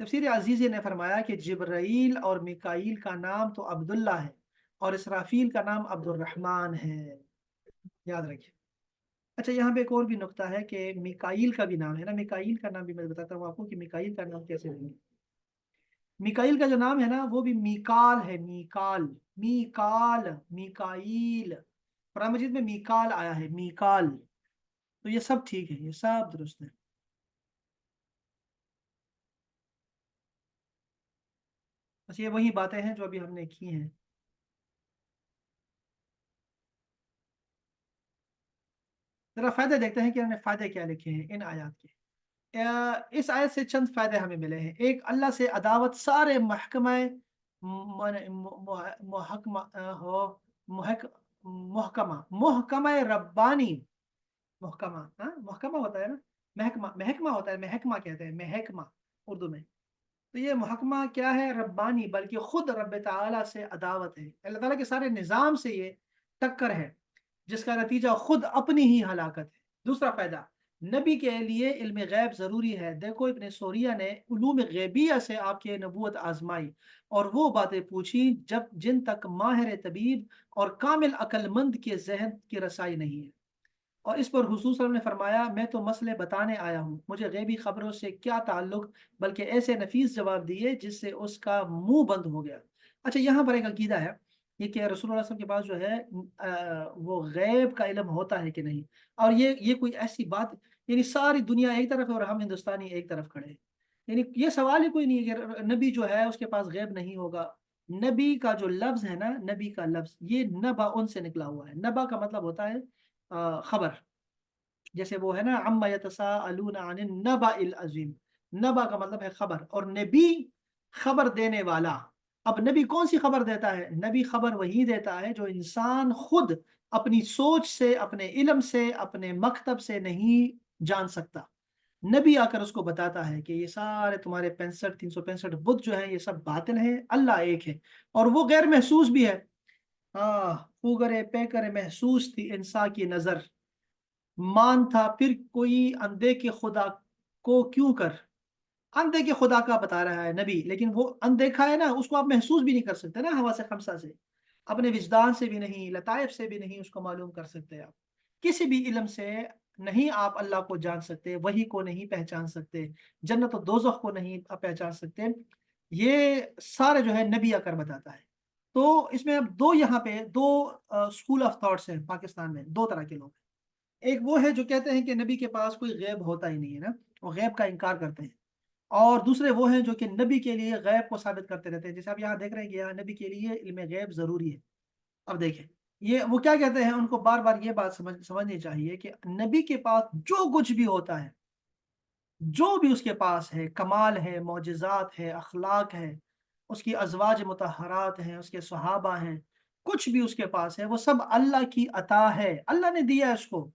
Speaker 1: तफसीर अजीज़ी ने फरमाया कि जिब्राइल और मिकाईल का नाम तो अब्दुल्ला है, और इसराफील का नाम अब्दुर्रहमान है। याद रखिए। अच्छा, यहाँ पे एक और भी नुक्ता है कि मिकाईल का भी नाम है ना, मिकाईल का नाम भी मैं बताता हूँ आपको कि मिकाईल का नाम कैसे है। मिकाईल का जो नाम है ना वो भी मीकाल है, मीकाल, मीकाल, मीकाईल। कुरान मजीद में मीकाल आया है, मीकाल। तो ये सब ठीक है, ये सब दुरुस्त है। بس یہ وہی باتیں ہیں جو ابھی ہم نے کی ہیں. ذرا فائدے دیکھتے ہیں کہ ہم نے فائدے کیا لکھے ہیں ان آیات کے. اس آیت سے چند فائدے ہمیں ملے ہیں. ایک، اللہ سے عداوت سارے محکمہ محکمہ ہو محک محکمہ محکمہ ربانی. محکمہ، ہاں محکمہ ہوتا ہے نا، محکمہ محکمہ ہوتا ہے، محکمہ کہتے ہیں، محکمہ اردو میں. تو یہ محکمہ کیا ہے؟ ربانی، بلکہ خود رب تعالیٰ سے عداوت ہے. اللہ تعالیٰ کے سارے نظام سے یہ ٹکر ہے، جس کا نتیجہ خود اپنی ہی ہلاکت ہے. دوسرا فائدہ، نبی کے لیے علم غیب ضروری ہے. دیکھو ابن سوریہ نے علوم غیبیہ سے آپ کی نبوت آزمائی اور وہ باتیں پوچھی جن تک ماہر طبیب اور کامل عقل مند کے ذہن کی رسائی نہیں ہے. اور اس پر حضور صلی اللہ علیہ وسلم نے فرمایا، میں تو مسئلے بتانے آیا ہوں، مجھے غیبی خبروں سے کیا تعلق، بلکہ ایسے نفیس جواب دیے جس سے اس کا منہ بند ہو گیا. اچھا، یہاں پر ایک عقیدہ ہے یہ کہ رسول اللہ صلی اللہ علیہ وسلم کے پاس جو ہے وہ غیب کا علم ہوتا ہے کہ نہیں. اور یہ کوئی ایسی بات، یعنی ساری دنیا ایک طرف ہے اور ہم ہندوستانی ایک طرف کھڑے ہیں. یعنی یہ سوال ہی کوئی نہیں ہے کہ نبی جو ہے اس کے پاس غیب نہیں ہوگا. نبی کا جو لفظ ہے نا، نبی کا لفظ یہ نبا ان سے نکلا ہوا ہے. نبا کا مطلب ہوتا ہے خبر. جیسے وہ ہے نا، عما یتساءلون عن النبأ العظیم. نبا کا مطلب ہے خبر، اور نبی خبر دینے والا. اب نبی کون سی خبر دیتا ہے؟ نبی خبر وہی دیتا ہے جو انسان خود اپنی سوچ سے، اپنے علم سے، اپنے مکتب سے نہیں جان سکتا. نبی آ کر اس کو بتاتا ہے کہ یہ سارے تمہارے 365 بت جو ہیں یہ سب باطل ہیں، اللہ ایک ہے. اور وہ غیر محسوس بھی ہے. ہاں، خوگرے پے کرے محسوس تھی انسان کی نظر، مان تھا پھر کوئی اندھے کے خدا کو کیوں کر. اندھے کے خدا کا بتا رہا ہے نبی، لیکن وہ اندیکھا ہے نا، اس کو آپ محسوس بھی نہیں کر سکتے نا، ہوا سے خمسہ سے، اپنے وجدان سے بھی نہیں، لطائف سے بھی نہیں اس کو معلوم کر سکتے. آپ کسی بھی علم سے نہیں آپ اللہ کو جان سکتے، وحی کو نہیں پہچان سکتے، جنت و دوزخ کو نہیں پہچان سکتے. یہ سارے جو ہے نبی آ کر بتاتا ہے. تو اس میں اب یہاں پہ دو اسکول آف تھاٹس ہیں پاکستان میں، دو طرح کے لوگ ہیں. ایک وہ ہے جو کہتے ہیں کہ نبی کے پاس کوئی غیب ہوتا ہی نہیں ہے نا، وہ غیب کا انکار کرتے ہیں. اور دوسرے وہ ہیں جو کہ نبی کے لیے غیب کو ثابت کرتے رہتے ہیں. جیسے آپ یہاں دیکھ رہے ہیں کہ یہاں نبی کے لیے علم غیب ضروری ہے. اب دیکھیں یہ وہ کیا کہتے ہیں، ان کو بار بار یہ بات سمجھنی چاہیے کہ نبی کے پاس جو کچھ بھی ہوتا ہے، جو بھی اس کے پاس ہے، کمال ہے، معجزات ہے، اخلاق ہے، اس کی ازواج مطہرات ہیں، اس کے صحابہ ہیں، کچھ بھی اس کے پاس ہے، وہ سب اللہ کی عطا ہے. اللہ نے دیا ہے اس کو.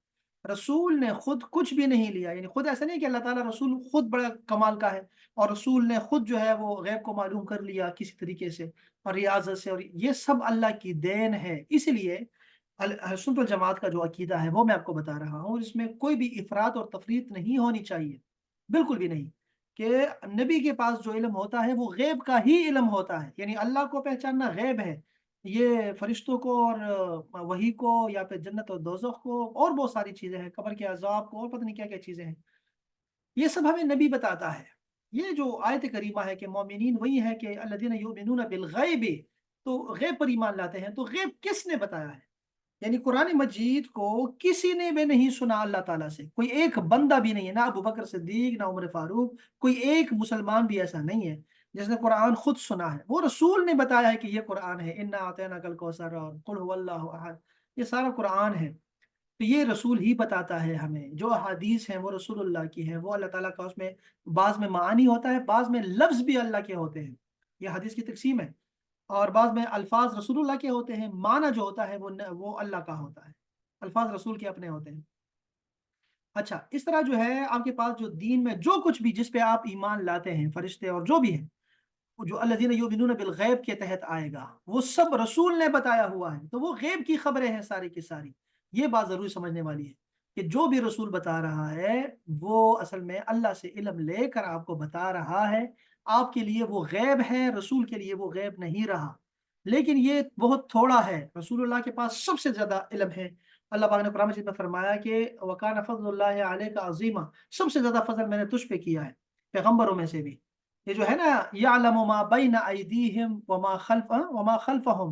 Speaker 1: رسول نے خود کچھ بھی نہیں لیا. یعنی خود ایسا نہیں کہ اللہ تعالیٰ، رسول خود بڑا کمال کا ہے اور رسول نے خود جو ہے وہ غیب کو معلوم کر لیا کسی طریقے سے اور ریاضت سے، اور یہ سب اللہ کی دین ہے. اس لیے سنت الجماعت کا جو عقیدہ ہے وہ میں آپ کو بتا رہا ہوں، اس میں کوئی بھی افراط اور تفریط نہیں ہونی چاہیے، بالکل بھی نہیں. کہ نبی کے پاس جو علم ہوتا ہے وہ غیب کا ہی علم ہوتا ہے. یعنی اللہ کو پہچاننا غیب ہے، یہ فرشتوں کو اور وحی کو، یا پھر جنت اور دوزخ کو، اور بہت ساری چیزیں ہیں، قبر کے عذاب کو، اور پتہ نہیں کیا کیا چیزیں ہیں، یہ سب ہمیں نبی بتاتا ہے. یہ جو آیت کریمہ ہے کہ مومنین وہی ہے کہ الذین یؤمنون بالغیب، تو غیب پر ایمان لاتے ہیں. تو غیب کس نے بتایا ہے؟ یعنی قرآن مجید کو کسی نے بھی نہیں سنا اللہ تعالیٰ سے، کوئی ایک بندہ بھی نہیں ہے، نہ ابو بکر صدیق، نہ عمر فاروق، کوئی ایک مسلمان بھی ایسا نہیں ہے جس نے قرآن خود سنا ہے. وہ رسول نے بتایا ہے کہ یہ قرآن ہے، انا اعطیناک الکوثر اور قل هو اللہ احد، یہ سارا قرآن ہے. تو یہ رسول ہی بتاتا ہے ہمیں. جو احادیث ہیں وہ رسول اللہ کی ہیں، وہ اللہ تعالیٰ کا، اس میں بعض میں معانی ہوتا ہے، بعض میں لفظ بھی اللہ کے ہوتے ہیں، یہ حدیث کی تقسیم ہے. اور بعض میں الفاظ رسول اللہ کے ہوتے ہیں، معنی جو ہوتا ہے وہ اللہ کا ہوتا ہے، الفاظ رسول کے اپنے ہوتے ہیں. اچھا، اس طرح جو ہے آپ کے پاس جو دین میں جو کچھ بھی جس پہ آپ ایمان لاتے ہیں، فرشتے اور جو بھی ہیں، جو الذین یؤمنون بالغیب کے تحت آئے گا، وہ سب رسول نے بتایا ہوا ہے. تو وہ غیب کی خبریں ہیں ساری کی ساری. یہ بات ضروری سمجھنے والی ہے کہ جو بھی رسول بتا رہا ہے وہ اصل میں اللہ سے علم لے کر آپ کو بتا رہا ہے. آپ کے لیے وہ غیب ہے، رسول کے لیے وہ غیب نہیں رہا. لیکن یہ بہت تھوڑا ہے، رسول اللہ کے پاس سب سے زیادہ علم ہے. اللہ پاک نے قرآن مجید میں فرمایا کہ وَكَانَ فَضْلُ اللَّهِ عَلَيْكَ عَظِيمًا، سب سے زیادہ فضل میں نے تجھ پہ کیا ہے پیغمبروں میں سے بھی. یہ جو ہے نا، یعلم ما بین ایدیہم وما خلفہم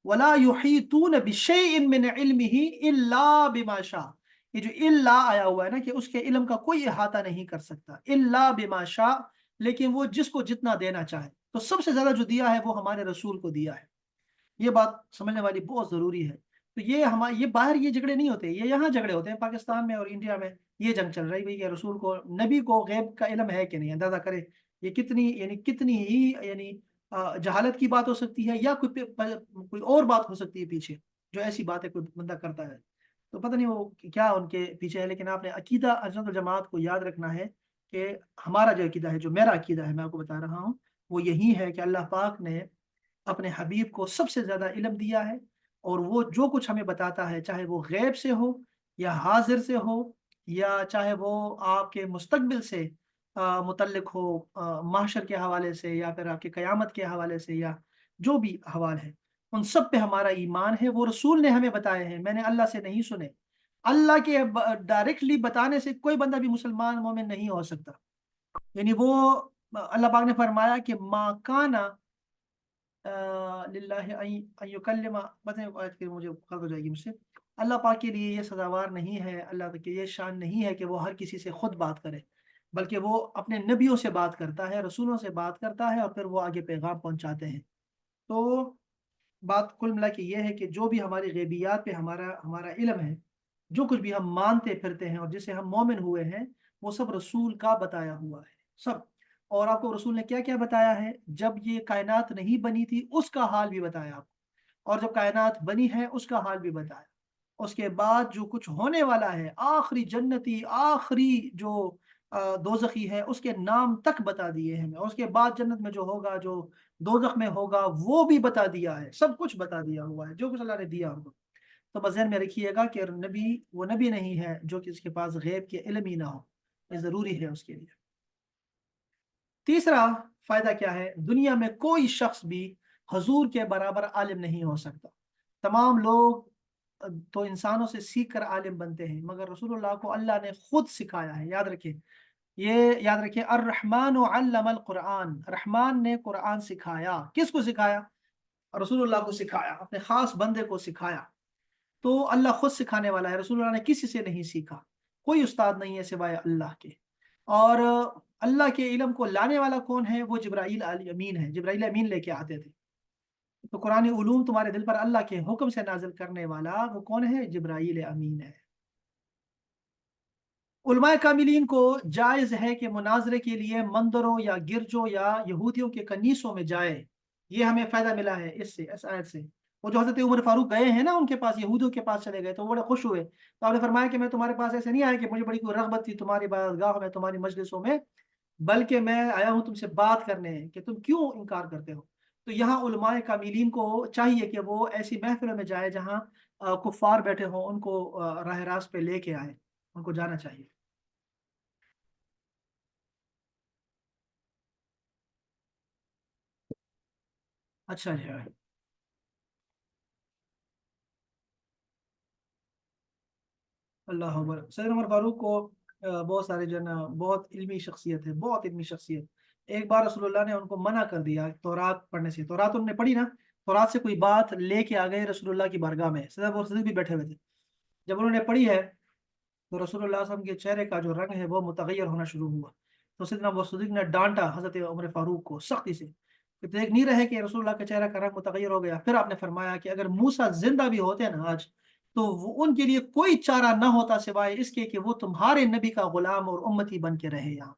Speaker 1: ولا یحیطون بشیء من علمہ الا بما شاء. یہ جو الا آیا ہوا ہے نا کہ اس کے علم کا کوئی احاطہ نہیں کر سکتا، الا بما شاء، لیکن وہ جس کو جتنا دینا چاہے. تو सबसे ज्यादा जो दिया है वो हमारे रसूल को दिया है। ये बात समझने वाली बहुत जरूरी है। तो ये हमारे ये बाहर ये झगड़े नहीं होते, ये यहाँ झगड़े होते हैं पाकिस्तान में और इंडिया में। ये जंग चल रही भाई, ये रसूल को नबी को गैब का इल्म है कि नहीं, अंदाजा करे। ये कितनी ही जहालत की बात हो सकती है, या कोई और बात हो सकती है पीछे, जो ऐसी बातें कोई बंदा करता है। तो पता नहीं वो क्या उनके पीछे है। लेकिन आपने अकीदा अहले सुन्नत वल जमात को याद रखना है कि हमारा जो अकीदा है, जो मेरा अकीदा है, मैं आपको बता रहा हूँ, वो यही है कि अल्लाह पाक ने अपने हबीब को सबसे ज्यादा इल्म दिया है। और वो जो कुछ हमें बताता है, चाहे वो गैब से हो या हाजिर से हो, या चाहे वो आपके मुस्तकबिल से मुतल्लिक हो, माशर के हवाले से या फिर आपके कयामत के हवाले से, या जो भी हवाल है, उन सब पे हमारा ईमान है। वो रसूल ने हमें बताए हैं, मैंने अल्लाह से नहीं सुने। अल्लाह के डायरेक्टली बताने से कोई बंदा भी मुसलमान मोमिन नहीं हो सकता। यानी वो अल्लाह पाक ने फरमाया कि मा काना लिल्लाहि अन युकल्लिमा, पता नहीं आयत की मुझे गलत हो जाएगी मुझसे। अल्लाह पाक के लिए ये सजावार नहीं है, अल्लाह के ये शान नहीं है कि वो हर किसी से खुद बात करे, बल्कि वो अपने नबियों से बात करता है, रसूलों से बात करता है, और फिर वो आगे पैगाम पहुंचाते हैं। तो बात कुल मिला के ये है कि जो भी हमारी गैबियात पे हमारा हमारा इल्म है, जो कुछ भी हम मानते फिरते हैं और जिसे हम मोमिन हुए हैं, वो सब रसूल का बताया हुआ है, सब। और आपको रसूल ने क्या क्या बताया है, जब ये कायनात नहीं बनी थी उसका हाल भी बताया आपको, और जब कायनात बनी है उसका हाल भी बताया। उसके बाद जो कुछ होने वाला है, आखिरी जन्नती, आखिरी जो दोजखी है, उसके नाम तक बता दिए हैं हमें। उसके बाद जन्नत में जो होगा, जो दोजख में होगा, वो भी बता दिया है, सब कुछ बता दिया हुआ है, जो कुछ अल्लाह ने दिया हमको। तो बस ध्यान में रखिएगा कि नबी वो नबी नहीं है जो कि उसके पास गैब के इल्म ही ना हो, ये जरूरी है उसके लिए। तीसरा फायदा क्या है, दुनिया में कोई शख्स भी हजूर के बराबर आलिम नहीं हो सकता। तमाम लोग तो इंसानों से सीख कर आलिम बनते हैं, मगर रसूलुल्लाह को अल्लाह ने खुद सिखाया है। याद रखिए, ये याद रखिए, अर रहमान अल्लमल कुरान, रहमान ने कुरान सिखाया। किसको सिखाया? रसूलुल्लाह को सिखाया, अपने खास बंदे को सिखाया। तो अल्लाह खुद सिखाने वाला है, रसूलुल्लाह ने किसी से नहीं सीखा। कोई उस्ताद नहीं है सिवाय अल्लाह के। और अल्लाह के इल्म को लाने वाला कौन है? वो जिब्राइल अल अमीन है, जिब्राइल अमीन लेके आते थे। तो कुरानी उलूम तुम्हारे दिल पर अल्लाह के हुक्म से नाजिल करने वाला वो कौन है? जिब्राइल अमीन है। उलमाए कामिलीन को जायज़ है कि मुनाजरे के लिए मंदिरों या गिरजों या यहूदियों के कनीसों में जाए। ये हमें फायदा मिला है इससे, इस आयत से। वो जो हजरत उमर फारूक गए हैं ना, उनके पास, यहूदियों के पास चले गए, तो वो बड़े खुश हुए। तो आपने फरमाया कि मैं तुम्हारे पास ऐसे नहीं आया कि मुझे बड़ी कोई रगबत थी तुम्हारी बारगाह में, तुम्हारी मजलिसों में, बल्कि मैं आया हूँ तुमसे बात करने कि तुम क्यों इनकार करते हो। तो यहाँ उलमाए कामिलीन को चाहिए कि वो ऐसी महफिलों में जाए जहाँ कुफ्फार बैठे हों, उनको राह रास्त पे लेके आए, उनको जाना चाहिए। अच्छा जी। अल्लाह अकबर। सैयद उमर फारूक को बहुत सारे जन, बहुत इल्मी शख्सियत है, बहुत इल्मी शख्सियत। एक बार रसूलुल्लाह ने उनको मना कर दिया तौरात पढ़ने से। तौरात उन्होंने पढ़ी ना, तौरात से कोई बात लेके आ गए रसूलुल्लाह की बारगाह में, सैयद अबू सिद्दीक भी बैठे हुए थे। जब उन्होंने पढ़ी है तो रसूलुल्लाह सल्लल्लाहु अलैहि वसल्लम के चेहरे का जो रंग है वो मुतगय्यर होना शुरू हुआ। तो सैयदना अबू सिद्दीक ने डांटा हजरत उमर फारूक को सख्ती से कि देख नहीं रहे कि रसूलुल्लाह के चेहरे का रंग मुतगय्यर हो गया। फिर आपने फरमाया कि अगर मूसा जिंदा भी होते ना आज, तो वो उनके लिए कोई चारा ना होता सिवाय इसके कि वो तुम्हारे नबी का गुलाम और उम्मती बन के रहे यहाँ।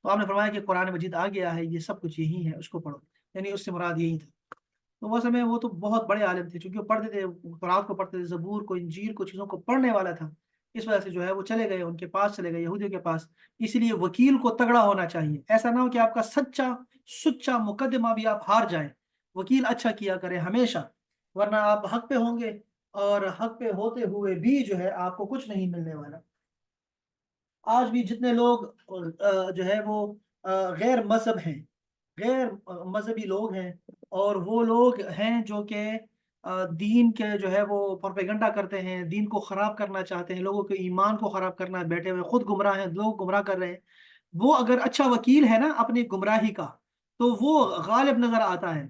Speaker 1: तो आपने फरमाया कि कुरान मजीद आ गया है, ये सब कुछ यही है, उसको पढ़ो। यानी उससे मुराद यही था। तो वो समय वो तो बहुत बड़े आलिम थे, क्योंकि वो पढ़ते थे, कुरान को पढ़ते थे, जबूर को, इंजील को, चीज़ों को पढ़ने वाला था। इस वजह से जो है वो चले गए, उनके पास चले गए, यहूदियों के पास। इसलिए वकील को तगड़ा होना चाहिए, ऐसा ना हो कि आपका सच्चा सुच्चा मुकदमा भी आप हार जाएं। वकील अच्छा किया करे हमेशा, वरना आप हक पे होंगे, और हक पे होते हुए भी जो है आपको कुछ नहीं मिलने वाला। आज भी जितने लोग जो है वो गैर मजहब हैं, गैर मजहबी लोग हैं, और वो लोग हैं जो कि दीन के जो है वो प्रोपेगेंडा करते हैं, दीन को खराब करना चाहते हैं, लोगों के ईमान को खराब करना है, बैठे हुए खुद गुमराह हैं, लोग गुमराह कर रहे हैं। वो अगर अच्छा वकील है ना अपनी गुमराही का, तो वो गालिब नजर आता है।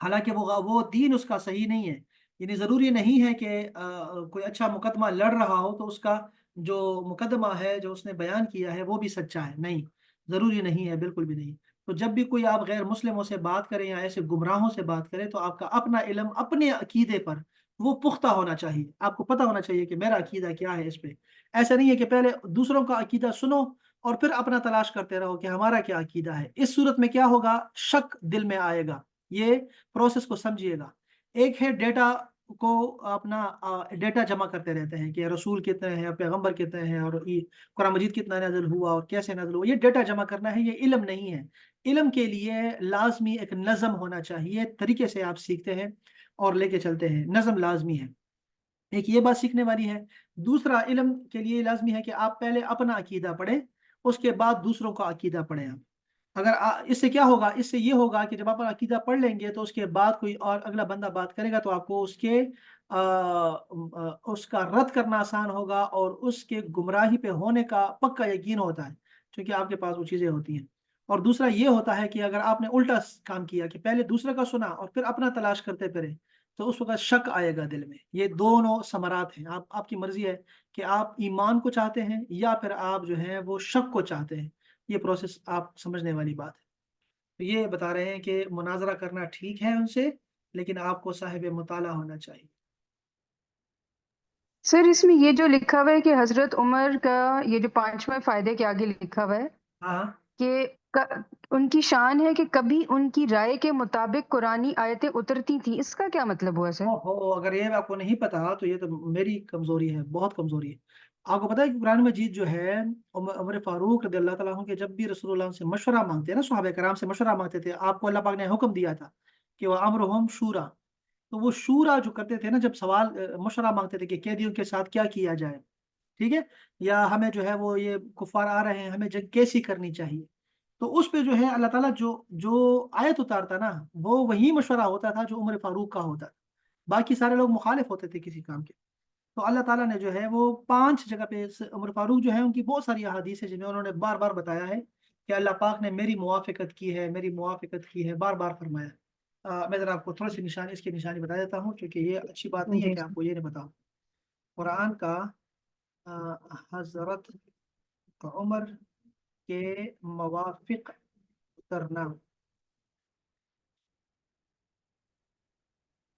Speaker 1: हालांकि वो दीन उसका सही नहीं है। यानी जरूरी नहीं है कि कोई अच्छा मुकदमा लड़ रहा हो तो उसका जो मुकदमा है, जो उसने बयान किया है, वो भी सच्चा है, नहीं, जरूरी नहीं है, बिल्कुल भी नहीं। تو جب بھی کوئی آپ غیر مسلموں سے بات کریں یا ایسے گمراہوں سے بات کریں تو آپ کا اپنا علم اپنے عقیدے پر وہ پختہ ہونا چاہیے، آپ کو پتہ ہونا چاہیے کہ میرا عقیدہ کیا ہے اس پہ۔ ایسا نہیں ہے کہ پہلے دوسروں کا عقیدہ سنو اور پھر اپنا تلاش کرتے رہو کہ ہمارا کیا عقیدہ ہے۔ اس صورت میں کیا ہوگا، شک دل میں آئے گا۔ یہ پروسیس کو سمجھیے گا۔ ایک ہے ڈیٹا کو اپنا ڈیٹا جمع کرتے رہتے ہیں کہ رسول کتنے ہیں، پیغمبر کتنے ہیں، اور قرآن مجید کتنا نازل ہوا اور کیسے نازل ہوا، یہ ڈیٹا جمع کرنا ہے، یہ علم نہیں ہے۔ علم کے لیے لازمی ایک نظم ہونا چاہیے، طریقے سے آپ سیکھتے ہیں اور لے کے چلتے ہیں، نظم لازمی ہے، ایک یہ بات سیکھنے والی ہے۔ دوسرا، علم کے لیے لازمی ہے کہ آپ پہلے اپنا عقیدہ پڑھیں، اس کے بعد دوسروں کا عقیدہ پڑھیں آپ۔ اگر اس سے کیا ہوگا، اس سے یہ ہوگا کہ جب آپ عقیدہ پڑھ لیں گے تو اس کے بعد کوئی اور اگلا بندہ بات کرے گا تو آپ کو اس کا رد کرنا آسان ہوگا، اور اس کے گمراہی پہ ہونے کا پکا یقین ہوتا ہے کیونکہ آپ کے پاس وہ چیزیں ہوتی ہیں۔ اور دوسرا یہ ہوتا ہے کہ اگر آپ نے الٹا کام کیا کہ پہلے دوسرے کا سنا اور پھر اپنا تلاش کرتے پھرے تو اس وقت شک آئے گا دل میں۔ یہ دونوں ثمرات ہیں، آپ کی مرضی ہے کہ آپ ایمان کو چاہتے ہیں یا پھر آپ جو ہیں وہ شک کو چاہتے ہیں۔ یہ پروسیس آپ سمجھنے والی بات ہے۔ تو یہ بتا رہے ہیں کہ مناظرہ کرنا ٹھیک ہے ان سے، لیکن آپ کو صاحب مطالعہ ہونا چاہیے۔
Speaker 2: سر اس میں یہ جو لکھا ہوا ہے کہ حضرت عمر کا یہ جو 5ویں فائدے کے آگے لکھا ہوا ہے
Speaker 1: ہاں
Speaker 2: کہ ان کی شان ہے کہ کبھی ان کی رائے کے مطابق قرآنی آیتیں اترتی تھی، اس کا کیا مطلب ہوا سر؟
Speaker 1: اگر یہ آپ کو نہیں پتا تو یہ تو میری کمزوری ہے، بہت کمزوری ہے۔ آپ کو پتا ہے کہ قرآن مجید جو ہے، عمر فاروق رضی اللہ تعالیٰ عنہ کے جب بھی رسول اللہ سے مشورہ مانگتے ہیں نا، صحابہ کرام سے مشورہ مانگتے تھے، آپ کو اللہ پاک نے حکم دیا تھا کہ وہ امرہم شورا، تو وہ شورا جو کرتے تھے نا، جب سوال مشورہ مانگتے تھے کہ قیدیوں کے ساتھ کیا کیا جائے، ٹھیک ہے، یا ہمیں جو ہے وہ یہ کفار آ رہے ہیں، ہمیں جنگ کیسی کرنی چاہیے، تو اس پہ جو ہے اللہ تعالیٰ جو آیت اتارتا نا، وہ وہی مشورہ ہوتا تھا جو عمر فاروق کا ہوتا تھا، باقی سارے لوگ مخالف ہوتے تھے کسی کام کے۔ تو اللہ تعالیٰ نے جو ہے وہ 5 جگہ پہ عمر فاروق جو ہے ان کی بہت ساری احادیث ہیں جن میں انہوں نے بار بار بتایا ہے کہ اللہ پاک نے میری موافقت کی ہے، میری موافقت کی ہے، بار بار فرمایا۔ میں ذرا آپ کو تھوڑی سی نشانی، اس کی نشانی بتا دیتا ہوں کیونکہ یہ اچھی بات نہیں ہے
Speaker 2: جی
Speaker 1: کہ آپ کو یہ نہیں بتاؤ۔ قرآن کا حضرت عمر کے موافق کرنا،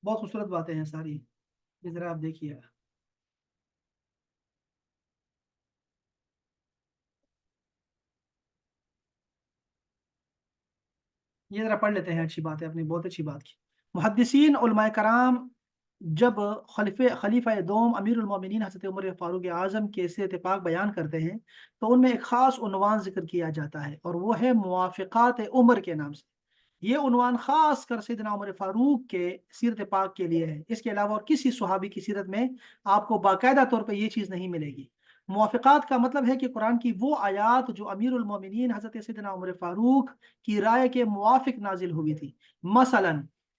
Speaker 1: بہت خوبصورت باتیں ہیں ساری، یہ ذرا آپ دیکھیے۔ یہ ذرا پڑھ لیتے ہیں، اچھی بات ہے، اپنی بہت اچھی بات کی۔ محدثین علماء کرام جب خلیفہ دوم امیر المومنین حضرت عمر فاروق اعظم کے سیرت پاک بیان کرتے ہیں تو ان میں ایک خاص عنوان ذکر کیا جاتا ہے، اور وہ ہے موافقات عمر کے نام سے۔ یہ عنوان خاص کر سیدنا عمر فاروق کے سیرت پاک کے لیے ہے، اس کے علاوہ اور کسی صحابی کی سیرت میں آپ کو باقاعدہ طور پہ یہ چیز نہیں ملے گی۔ موافقات کا مطلب ہے کہ قرآن کی وہ آیات جو امیر المومنین حضرت سیدنا عمر فاروق کی رائے کے موافق نازل ہوئی تھی۔ مثلا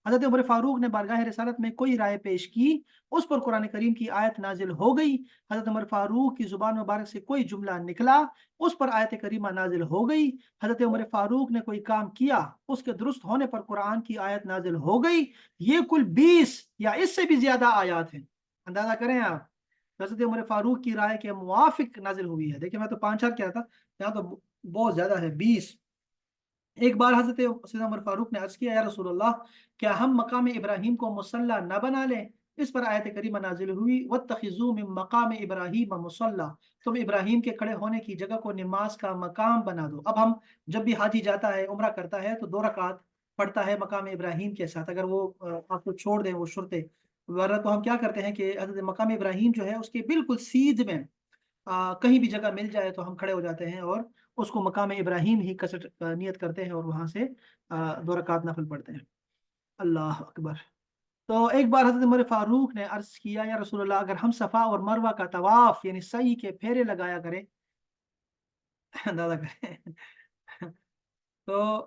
Speaker 1: حضرت عمر فاروق نے بارگاہ رسالت میں کوئی رائے پیش کی، اس پر قرآن کریم کی آیت نازل ہو گئی، حضرت عمر فاروق کی زبان مبارک سے کوئی جملہ نکلا، اس پر آیت کریمہ نازل ہو گئی، حضرت عمر فاروق نے کوئی کام کیا، اس کے درست ہونے پر قرآن کی آیت نازل ہو گئی۔ یہ کل 20 یا اس سے بھی زیادہ آیات ہیں، اندازہ کریں آپ، حضرت عمر فاروق کی رائے کے موافق نازل ہوئی ہے۔ دیکھیں میں تو 5 کیا تھا، یہاں تو بہت زیادہ ہے، 20۔ ایک بار حضرت سیدنا عمر فاروق نے عرض کیا، یا رسول اللہ، کیا ہم مقام ابراہیم کو مصلی نہ بنا لیں؟ اس پر آیت کریمہ نازل ہوئی، وَاتَّخِذُوا مِن مقام ابراہیم مصلی، تم ابراہیم کے کھڑے ہونے کی جگہ کو نماز کا مقام بنا دو۔ اب ہم جب بھی حاجی جاتا ہے، عمرہ کرتا ہے، تو 2 رکعت پڑھتا ہے مقام ابراہیم کے ساتھ، اگر وہ آپ کو چھوڑ دیں وہ شرطیں، ورنہ تو ہم کیا کرتے ہیں کہ حضرت مقام ابراہیم جو ہے اس کے بالکل سیدھ میں کہیں بھی جگہ مل جائے تو ہم کھڑے ہو جاتے ہیں اور اس کو مقام ابراہیم ہی کسٹ نیت کرتے ہیں اور وہاں سے 2 رکعت نفل پڑھتے ہیں۔ اللہ اکبر۔ تو ایک بار حضرت عمر فاروق نے عرض کیا، یا رسول اللہ، اگر ہم صفا اور مروہ کا طواف یعنی سعی کے پھیرے لگایا کریں، اندازہ کریں، تو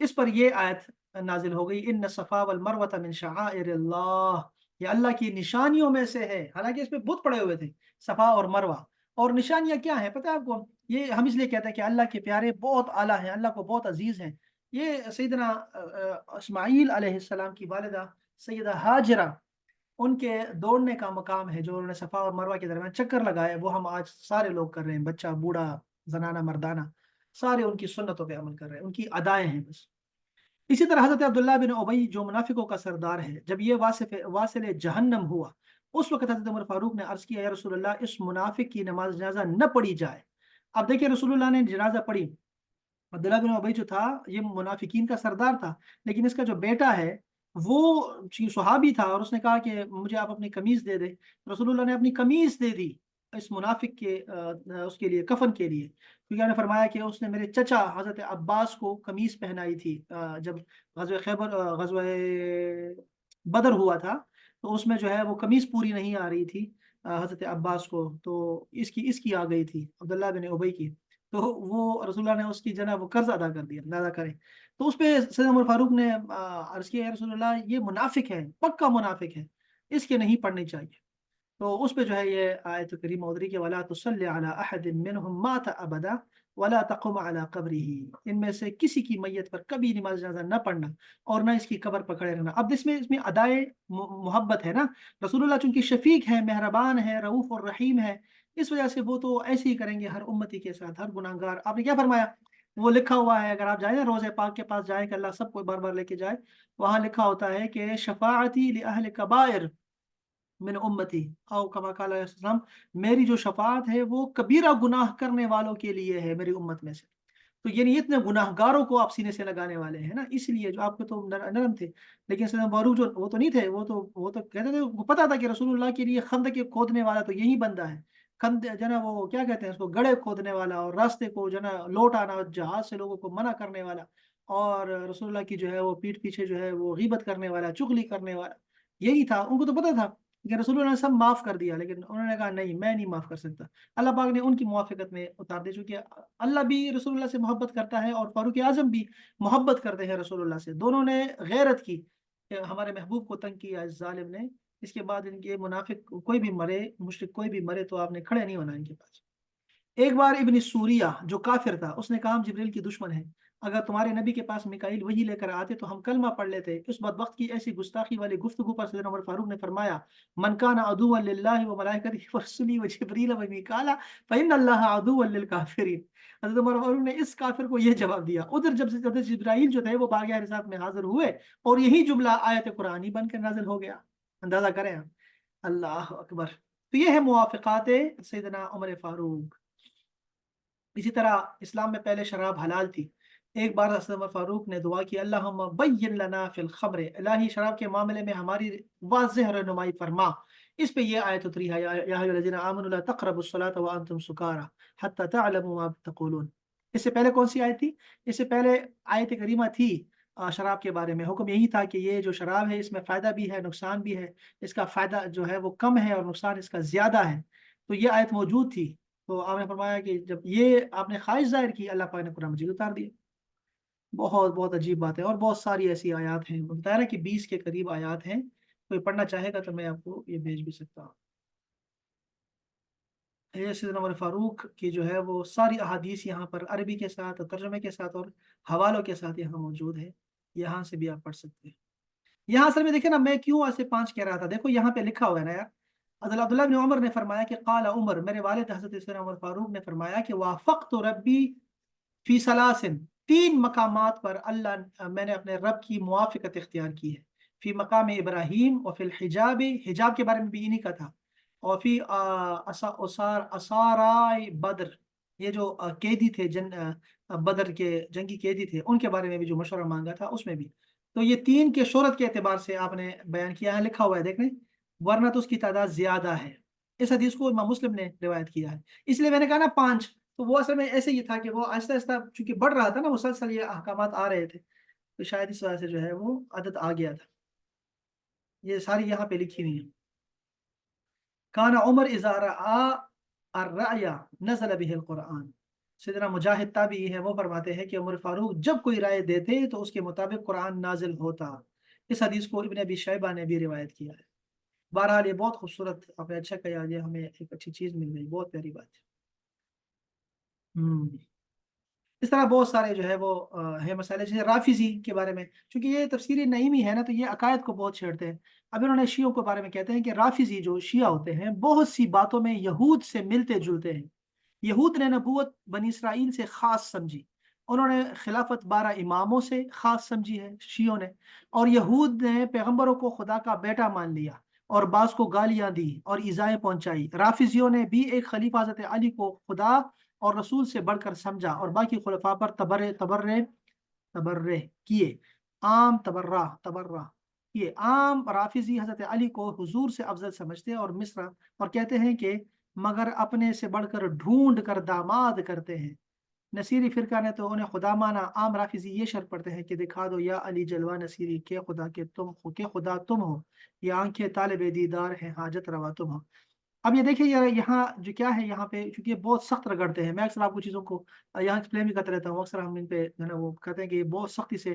Speaker 1: اس پر یہ آیت نازل ہو گئی، ان صفا والمروہ من شعائر اللہ، یہ اللہ کی نشانیوں میں سے ہے، حالانکہ اس پہ بت پڑے ہوئے تھے صفا اور مروہ۔ اور نشانیاں کیا ہیں پتہ ہے آپ کو؟ یہ ہم اس لیے کہتے ہیں کہ اللہ کے پیارے بہت اعلیٰ ہیں، اللہ کو بہت عزیز ہیں۔ یہ سیدنا اسماعیل علیہ السلام کی والدہ سیدہ ہاجرہ، ان کے دوڑنے کا مقام ہے جو انہوں نے صفا اور مروہ کے درمیان چکر لگایا، وہ ہم آج سارے لوگ کر رہے ہیں، بچہ، بوڑھا، زنانہ، مردانہ۔ سارے ان کی سنتوں پہ عمل کر رہے ہیں، ان کی ادائیں ہیں بس۔ اسی طرح حضرت عبداللہ بن ابی جو منافقوں کا سردار ہے، جب یہ واصل جہنم ہوا، اس وقت حضرت عمر فاروق نے عرض کیا یا رسول اللہ اس منافق کی نماز جنازہ نہ پڑھی جائے۔ اب دیکھیں رسول اللہ نے جنازہ پڑھی، عبداللہ بن ابی جو تھا یہ منافقین کا سردار تھا، لیکن اس کا جو بیٹا ہے وہ صحابی تھا، اور اس نے کہا کہ مجھے آپ اپنی قمیض دے دیں۔ رسول اللہ نے اپنی قمیض دے دی اس منافق کے اس کے لیے، کفن کے لیے، کیونکہ انہوں نے فرمایا کہ اس نے میرے چچا حضرت عباس کو قمیض پہنائی تھی جب غزوہ خیبر غزوہ بدر ہوا تھا، تو اس میں جو ہے وہ قمیض پوری نہیں آ رہی تھی حضرت عباس کو، تو اس کی آ گئی تھی عبداللہ بن ابی کی، تو وہ رسول اللہ نے اس کی جناب وہ قرض ادا کر دیا، ادا کریں۔ تو اس پہ سیدنا عمر فاروق نے عرض کیا یا رسول اللہ یہ منافق ہے، پکا منافق ہے، اس کے نہیں پڑھنی چاہیے۔ تو اس پہ جو ہے یہ آیت کریمہ اتری کہ وَلَا تُصَلِّ عَلَىٰ أَحَدٍ مِّنْهُمْ مَاتَ أَبَدًا وَلَا تَقُمْ عَلَىٰ قَبْرِهِ، ان میں سے کسی کی میت پر کبھی نماز جنازہ نہ پڑھنا اور نہ اس کی قبر پر کھڑے رہنا۔ اب اس میں ادائے محبت ہے نا، رسول اللہ چونکہ شفیق ہے، مہربان ہے، رؤوف اور رحیم ہے، اس وجہ سے وہ تو ایسے ہی کریں گے ہر امتی کے ساتھ، ہر گناہگار۔ آپ نے کیا فرمایا، وہ لکھا ہوا ہے، اگر آپ جائیں نا روزے پاک کے پاس جائیں کہ اللہ سب کو بار بار لے کے جائے، وہاں لکھا ہوتا ہے کہ شفاعتی لأہل کبائر من امتی، او کما قال علیہ السلام، میری جو شفاعت ہے وہ کبیرہ گناہ کرنے والوں کے لیے ہے میری امت میں سے۔ تو یعنی اتنے گناہ گاروں کو آپ سینے سے لگانے والے ہیں نا، اس لیے جو آپ کو تو نرم تھے، لیکن سیدنا فاروق جو وہ تو نہیں تھے، وہ تو کہتے تھے، وہ پتا تھا کہ رسول اللہ کے لیے خندق کے کھودنے والا تو یہی بندہ ہے، خند جو نا وہ کیا کہتے ہیں اس کو، گڑھے کھودنے والا، اور راستے کو جو نا لوٹ آنا جہاز سے لوگوں کو منع کرنے والا، اور رسول اللہ کی جو ہے وہ پیٹھ پیچھے جو ہے وہ غیبت کرنے والا، چغلی کرنے والا، یہی تھا، ان کو تو پتا تھا۔ لیکن رسول اللہ نے سب معاف کر دیا، لیکن انہوں نے کہا نہیں میں نہیں معاف کر سکتا۔ اللہ پاک نے ان کی موافقت میں اتار دیا، چونکہ اللہ بھی رسول اللہ سے محبت کرتا ہے اور فاروق اعظم بھی محبت کرتے ہیں رسول اللہ سے، دونوں نے غیرت کی کہ ہمارے محبوب کو تنگ کیا اس ظالم نے، اس کے بعد ان کے منافق کوئی بھی مرے، مشرک کوئی بھی مرے تو آپ نے کھڑے نہیں ہونا ان کے پاس۔ ایک بار ابن سوریہ جو کافر تھا، اس نے کہا ہم جبریل کی دشمن ہیں، اگر تمہارے نبی کے پاس میکائیل وہی لے کر آتے تو ہم کلمہ پڑھ لیتے۔ اس بدبخت کی ایسی گستاخی والی گفتگو پر سیدنا عمر فاروق نے فرمایا من کان عدوا للہ وملائکتہ ورسلہ وجبریل ومیکالا فإن اللہ عدو للکافرین۔ حضرت عمر فاروق نے اس کافر کو یہ جواب دیا۔ ادھر جب حضرت جبرائیل جو تھے وہ بارگاہ رسالت میں حاضر ہوئے اور یہی جملہ آیت قرآنی بن کر نازل ہو گیا۔ اندازہ کریں آپ، اللہ اکبر۔ تو یہ ہے موافقات سیدنا عمر فاروق۔ اسی طرح اسلام میں پہلے شراب حلال تھی، ایک بار حضرت عمر فاروق نے دعا کی اللہم بین لنا فی الخمر، الہی شراب کے معاملے میں ہماری واضح رہنمائی فرما۔ اس پہ یہ آیت اتری ہے یا ایھا الذین آمنوا لا تقربوا الصلاۃ وانتم سکارى حتی تعلموا ما تقولون۔ اس سے پہلے کون سی آیت تھی؟ اس سے پہلے آیت کریمہ تھی شراب کے بارے میں، حکم یہی تھا کہ یہ جو شراب ہے اس میں فائدہ بھی ہے نقصان بھی ہے، اس کا فائدہ جو ہے وہ کم ہے اور نقصان اس کا زیادہ ہے، تو یہ آیت موجود تھی۔ تو آپ نے فرمایا کہ جب یہ آپ نے خواہش ظاہر کی، اللہ پاک نے قرآن مجید اتار دیا۔ بہت بہت عجیب بات ہے، اور بہت ساری ایسی آیات ہیں، بتایا نا کہ 20 کے قریب آیات ہیں، کوئی پڑھنا چاہے گا تو میں آپ کو یہ بھیج بھی سکتا ہوں۔ یہ سیدنا عمر فاروق کی جو ہے وہ ساری احادیث یہاں پر عربی کے ساتھ اور ترجمے کے ساتھ اور حوالوں کے ساتھ یہاں موجود ہے، یہاں سے بھی آپ پڑھ سکتے ہیں۔ یہاں اصل میں دیکھیں نا، میں کیوں ایسے 5 کہہ رہا تھا، دیکھو یہاں پہ لکھا ہوا ہے نا یار، حضرت عبداللہ بن عمر نے فرمایا کہ قال عمر، میرے والد حضرت سیدنا عمر فاروق نے فرمایا کہ وافقت ربی فی سلاسن، 3 مقامات پر میں نے اپنے رب کی موافقت اختیار کی ہے، فی مقام ابراہیم اور فی الحجاب، حجاب کے بارے میں بھی انہی کا تھا، اور فی اسارائے بدر، یہ جو قیدی تھے بدر کے جنگی قیدی تھے، ان کے بارے میں بھی جو مشورہ مانگا تھا اس میں بھی۔ تو یہ 3 کے شہرت کے اعتبار سے آپ نے بیان کیا ہے، لکھا ہوا ہے دیکھ لیں، ورنہ تو اس کی تعداد زیادہ ہے۔ اس حدیث کو امام مسلم نے روایت کیا ہے، اس لیے میں نے کہا نا 5، تو وہ اصل میں ایسے ہی تھا کہ وہ آہستہ آہستہ چونکہ بڑھ رہا تھا نا، مسلسل یہ احکامات آ رہے تھے، تو شاید اس وجہ سے جو ہے وہ عدد آ گیا تھا۔ یہ ساری یہاں پہ لکھی ہوئی ہیں۔ کان عمر اذا رعا الرعی نزل به القرآن، سیدنا مجاہد تابعی ہے، وہ فرماتے ہیں کہ عمر فاروق جب کوئی رائے دیتے تو اس کے مطابق قرآن نازل ہوتا۔ اس حدیث کو ابن ابی شیبہ نے بھی روایت کیا ہے۔ بہرحال یہ بہت خوبصورت، آپ نے اچھا کہا، یہ ہمیں ایک اچھی چیز مل گئی، بہت پیاری بات ہے۔ اس طرح بہت سارے جو ہے وہ ہے مسائل، جیسے رافضی کے بارے میں، چونکہ یہ تفسیر نعیمی ہے نا، تو یہ عقائد کو بہت چھیڑتے ہیں۔ اب انہوں نے شیعوں کے بارے میں کہتے ہیں کہ رافضی جو شیعہ ہوتے ہیں بہت سی باتوں میں یہود سے ملتے جلتے ہیں، यहूद ने नबूवत बनी इसराइल से खास समझी, उन्होंने खिलाफत 12 इमामों से खास समझी है शियों ने, और यहूद ने पैगंबरों को खुदा का बेटा मान लिया और बास को गालियां दी और इजाएं पहुंचाई। राफिजियों ने भी एक खलीफा हज़रत अली को खुदा और रसूल से बढ़कर समझा और बाकी खुलफा पर तबर्रे तबर्रे तबर्रे किए, आम तबर्रा तबर्रा किए। आम राफिजी हज़रत अली को हुजूर से अफजल समझते हैं और मिस्र, और कहते हैं कि मगर अपने से बढ़कर ढूंढ कर दामाद करते हैं। नसीरी फिरका ने तो उन्हें खुदा माना। आम राफिजी ये शर्त पढ़ते हैं कि दिखा दो या अली जलवा नसीरी के खुदा के तुम हो, के खुदा तुम हो, या आंखें तालिब दीदार है हाजत रवा तुम हो। अब ये देखिए यार, यहाँ जो क्या है, यहाँ पे क्योंकि ये बहुत सख्त रगड़ते हैं, मैं अक्सर आपको चीज़ों को यहाँ एक्सप्लेन भी करते रहता हूँ। अक्सर हम इन पे जो है ना वो कहते हैं कि ये बहुत सख्ती से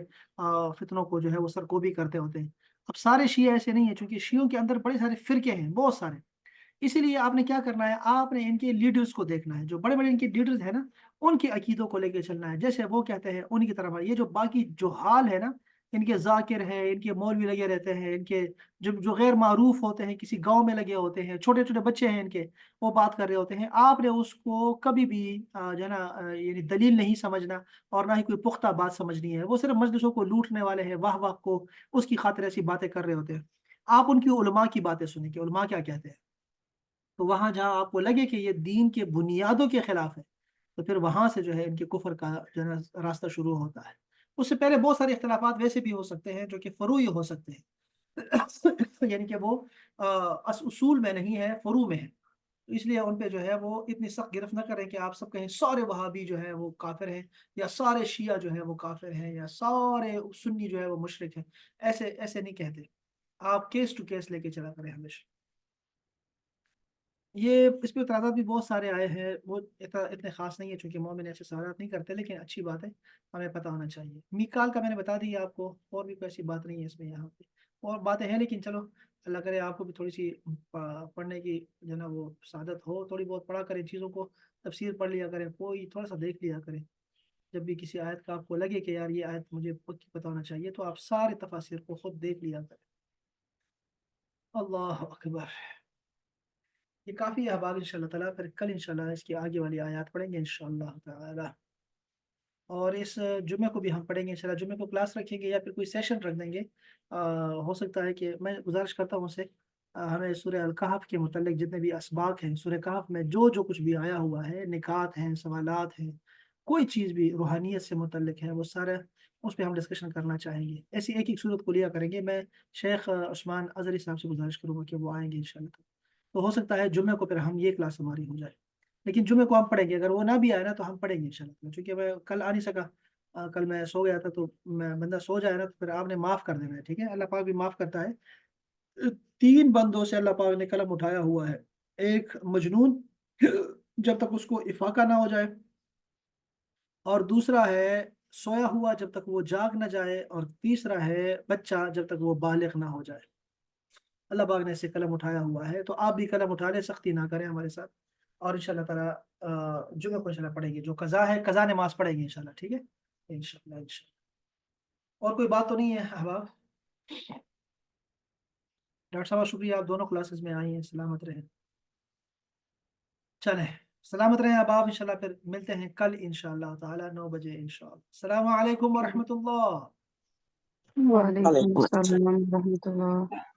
Speaker 1: फितनों को जो है वो सरकोबी करते होते हैं। अब सारे शिया ऐसे नहीं है, क्योंकि शियों के अंदर बड़े सारे फिरके हैं, बहुत सारे। इसीलिए आपने क्या करना है, आपने इनके लीडर्स को देखना है, जो बड़े बड़े इनके लीडर्स है ना, उनके अकीदों को लेके चलना है। जैसे वो कहते हैं उन्हीं की तरफ। ये जो बाकी जो हाल है ना, इनके जाकिर है, इनके मौलवी लगे रहते हैं, इनके जो जो गैर मारूफ होते हैं, किसी गांव में लगे होते हैं, छोटे छोटे बच्चे हैं इनके, वो बात कर रहे होते हैं, आपने उसको कभी भी जो है ना यानी दलील नहीं समझना, और ना ही कोई पुख्ता बात समझनी है। वो सिर्फ मजलिसों को लूटने वाले हैं, वाह वाह को उसकी खातिर ऐसी बातें कर रहे होते हैं। आप उनकी उलमा की बातें सुनिए कि उलमा क्या कहते हैं। तो वहां जहाँ आपको लगे कि ये दीन के बुनियादों के खिलाफ है, तो फिर वहां से जो है इनके कुफर का जो है ना रास्ता शुरू होता है। उससे पहले बहुत सारे इख्तिलाफात वैसे भी हो सकते हैं जो कि फरूई हो सकते हैं यानी कि वो उसूल में नहीं है, फरू में है। तो इसलिए उन पे जो है वो इतनी सख्त गिरफ्त न करें कि आप सब कहें सारे वहाबी जो है वो काफिर हैं, या सारे शिया जो है वो काफिर हैं, या सारे सुन्नी जो है वो मुशरिक हैं। ऐसे ऐसे नहीं कहते। आप केस टू केस लेके चला करें हमेशा। ये इस पे एतराज़ात भी बहुत सारे आए हैं, वो इतने ख़ास नहीं है, चूँकि मोमिन ऐसे सवालात नहीं करते, लेकिन अच्छी बात है, हमें पता होना चाहिए। मीकाल का मैंने बता दिया आपको, और भी कोई ऐसी बात नहीं है इसमें यहाँ पे। और बातें हैं, लेकिन चलो, अल्लाह करे आपको भी थोड़ी-सी पढ़ने की जो है ना वो सआदत हो, थोड़ी बहुत पढ़ा करें चीज़ों को, तफसीर पढ़ लिया करें, कोई थोड़ा-सा देख लिया करें। जब भी किसी आयत का आपको लगे कि यार ये आयत मुझे पक्की पता होना चाहिए, तो आप सारे तफासिर को खुद देख लिया करें। अल्लाह अकबर! ये काफ़ी है अहबाब, इंशाल्लाह ताला फिर कल इंशाल्लाह इसकी आगे वाली आयत पढ़ेंगे इंशाल्लाह ताला। और इस जुमे को भी हम पढ़ेंगे इंशाल्लाह। जुमे को क्लास रखेंगे या फिर कोई सेशन रख देंगे। हो सकता है कि मैं गुजारिश करता हूँ उनसे, हमें सूरह अल कहफ के मुतल्लिक जितने भी असबाक हैं, सूरह कहफ में जो जो कुछ भी आया हुआ है, निकात हैं, सवालात हैं, कोई चीज़ भी रूहानियत से मुतल्लिक है, वो सारा उस पे हम डिस्कशन करना चाहेंगे। ऐसी एक एक सूरत को लिया करेंगे। मैं शेख उस्मान अज़हरी साहब से गुजारिश करूँगा कि वो आएँगे इंशाल्लाह। तो हो सकता है जुम्मे को फिर हम ये क्लास हमारी हो जाए, लेकिन जुम्मे को हम पढ़ेंगे। अगर वो ना भी आए ना तो हम पढ़ेंगे इंशाल्लाह, क्योंकि मैं कल आ नहीं सका। कल मैं सो गया था, तो मैं बंदा सो जाए ना तो फिर आपने माफ़ कर देना है, ठीक है? अल्लाह पाक भी माफ़ करता है। 3 बंदों से अल्लाह पाक ने कलम उठाया हुआ है। एक मजनून जब तक उसको इफ़ाक़ा ना हो जाए, और दूसरा है सोया हुआ जब तक वो जाग ना जाए, और तीसरा है बच्चा जब तक वो बालिग़ ना हो जाए। अल्लाह पाक ने ऐसे कलम उठाया हुआ है, तो आप भी कलम उठा लें, सख्ती ना करें हमारे साथ। और इंशाल्लाह ताला जुमे को इंशाल्लाह पढ़ेंगे, जो कज़ा है कज़ा नमाज़ पढ़ेंगे इंशाल्लाह, ठीक है? इंशाल्लाह, इंशाल्लाह। और कोई बात तो नहीं है अहबाब? डॉक्टर साहब शुक्रिया, आप दोनों क्लासेस में आई हैं, सलामत रहें। चलें, सलामत रहें अहबाब, इंशाल्लाह फिर मिलते हैं कल इंशाल्लाह ताला 9 बजे इंशाल्लाह। अस्सलामु अलैकुम व रहमतुल्लाह।
Speaker 2: वालेकुम अस्सलाम व रहमतुल्लाह।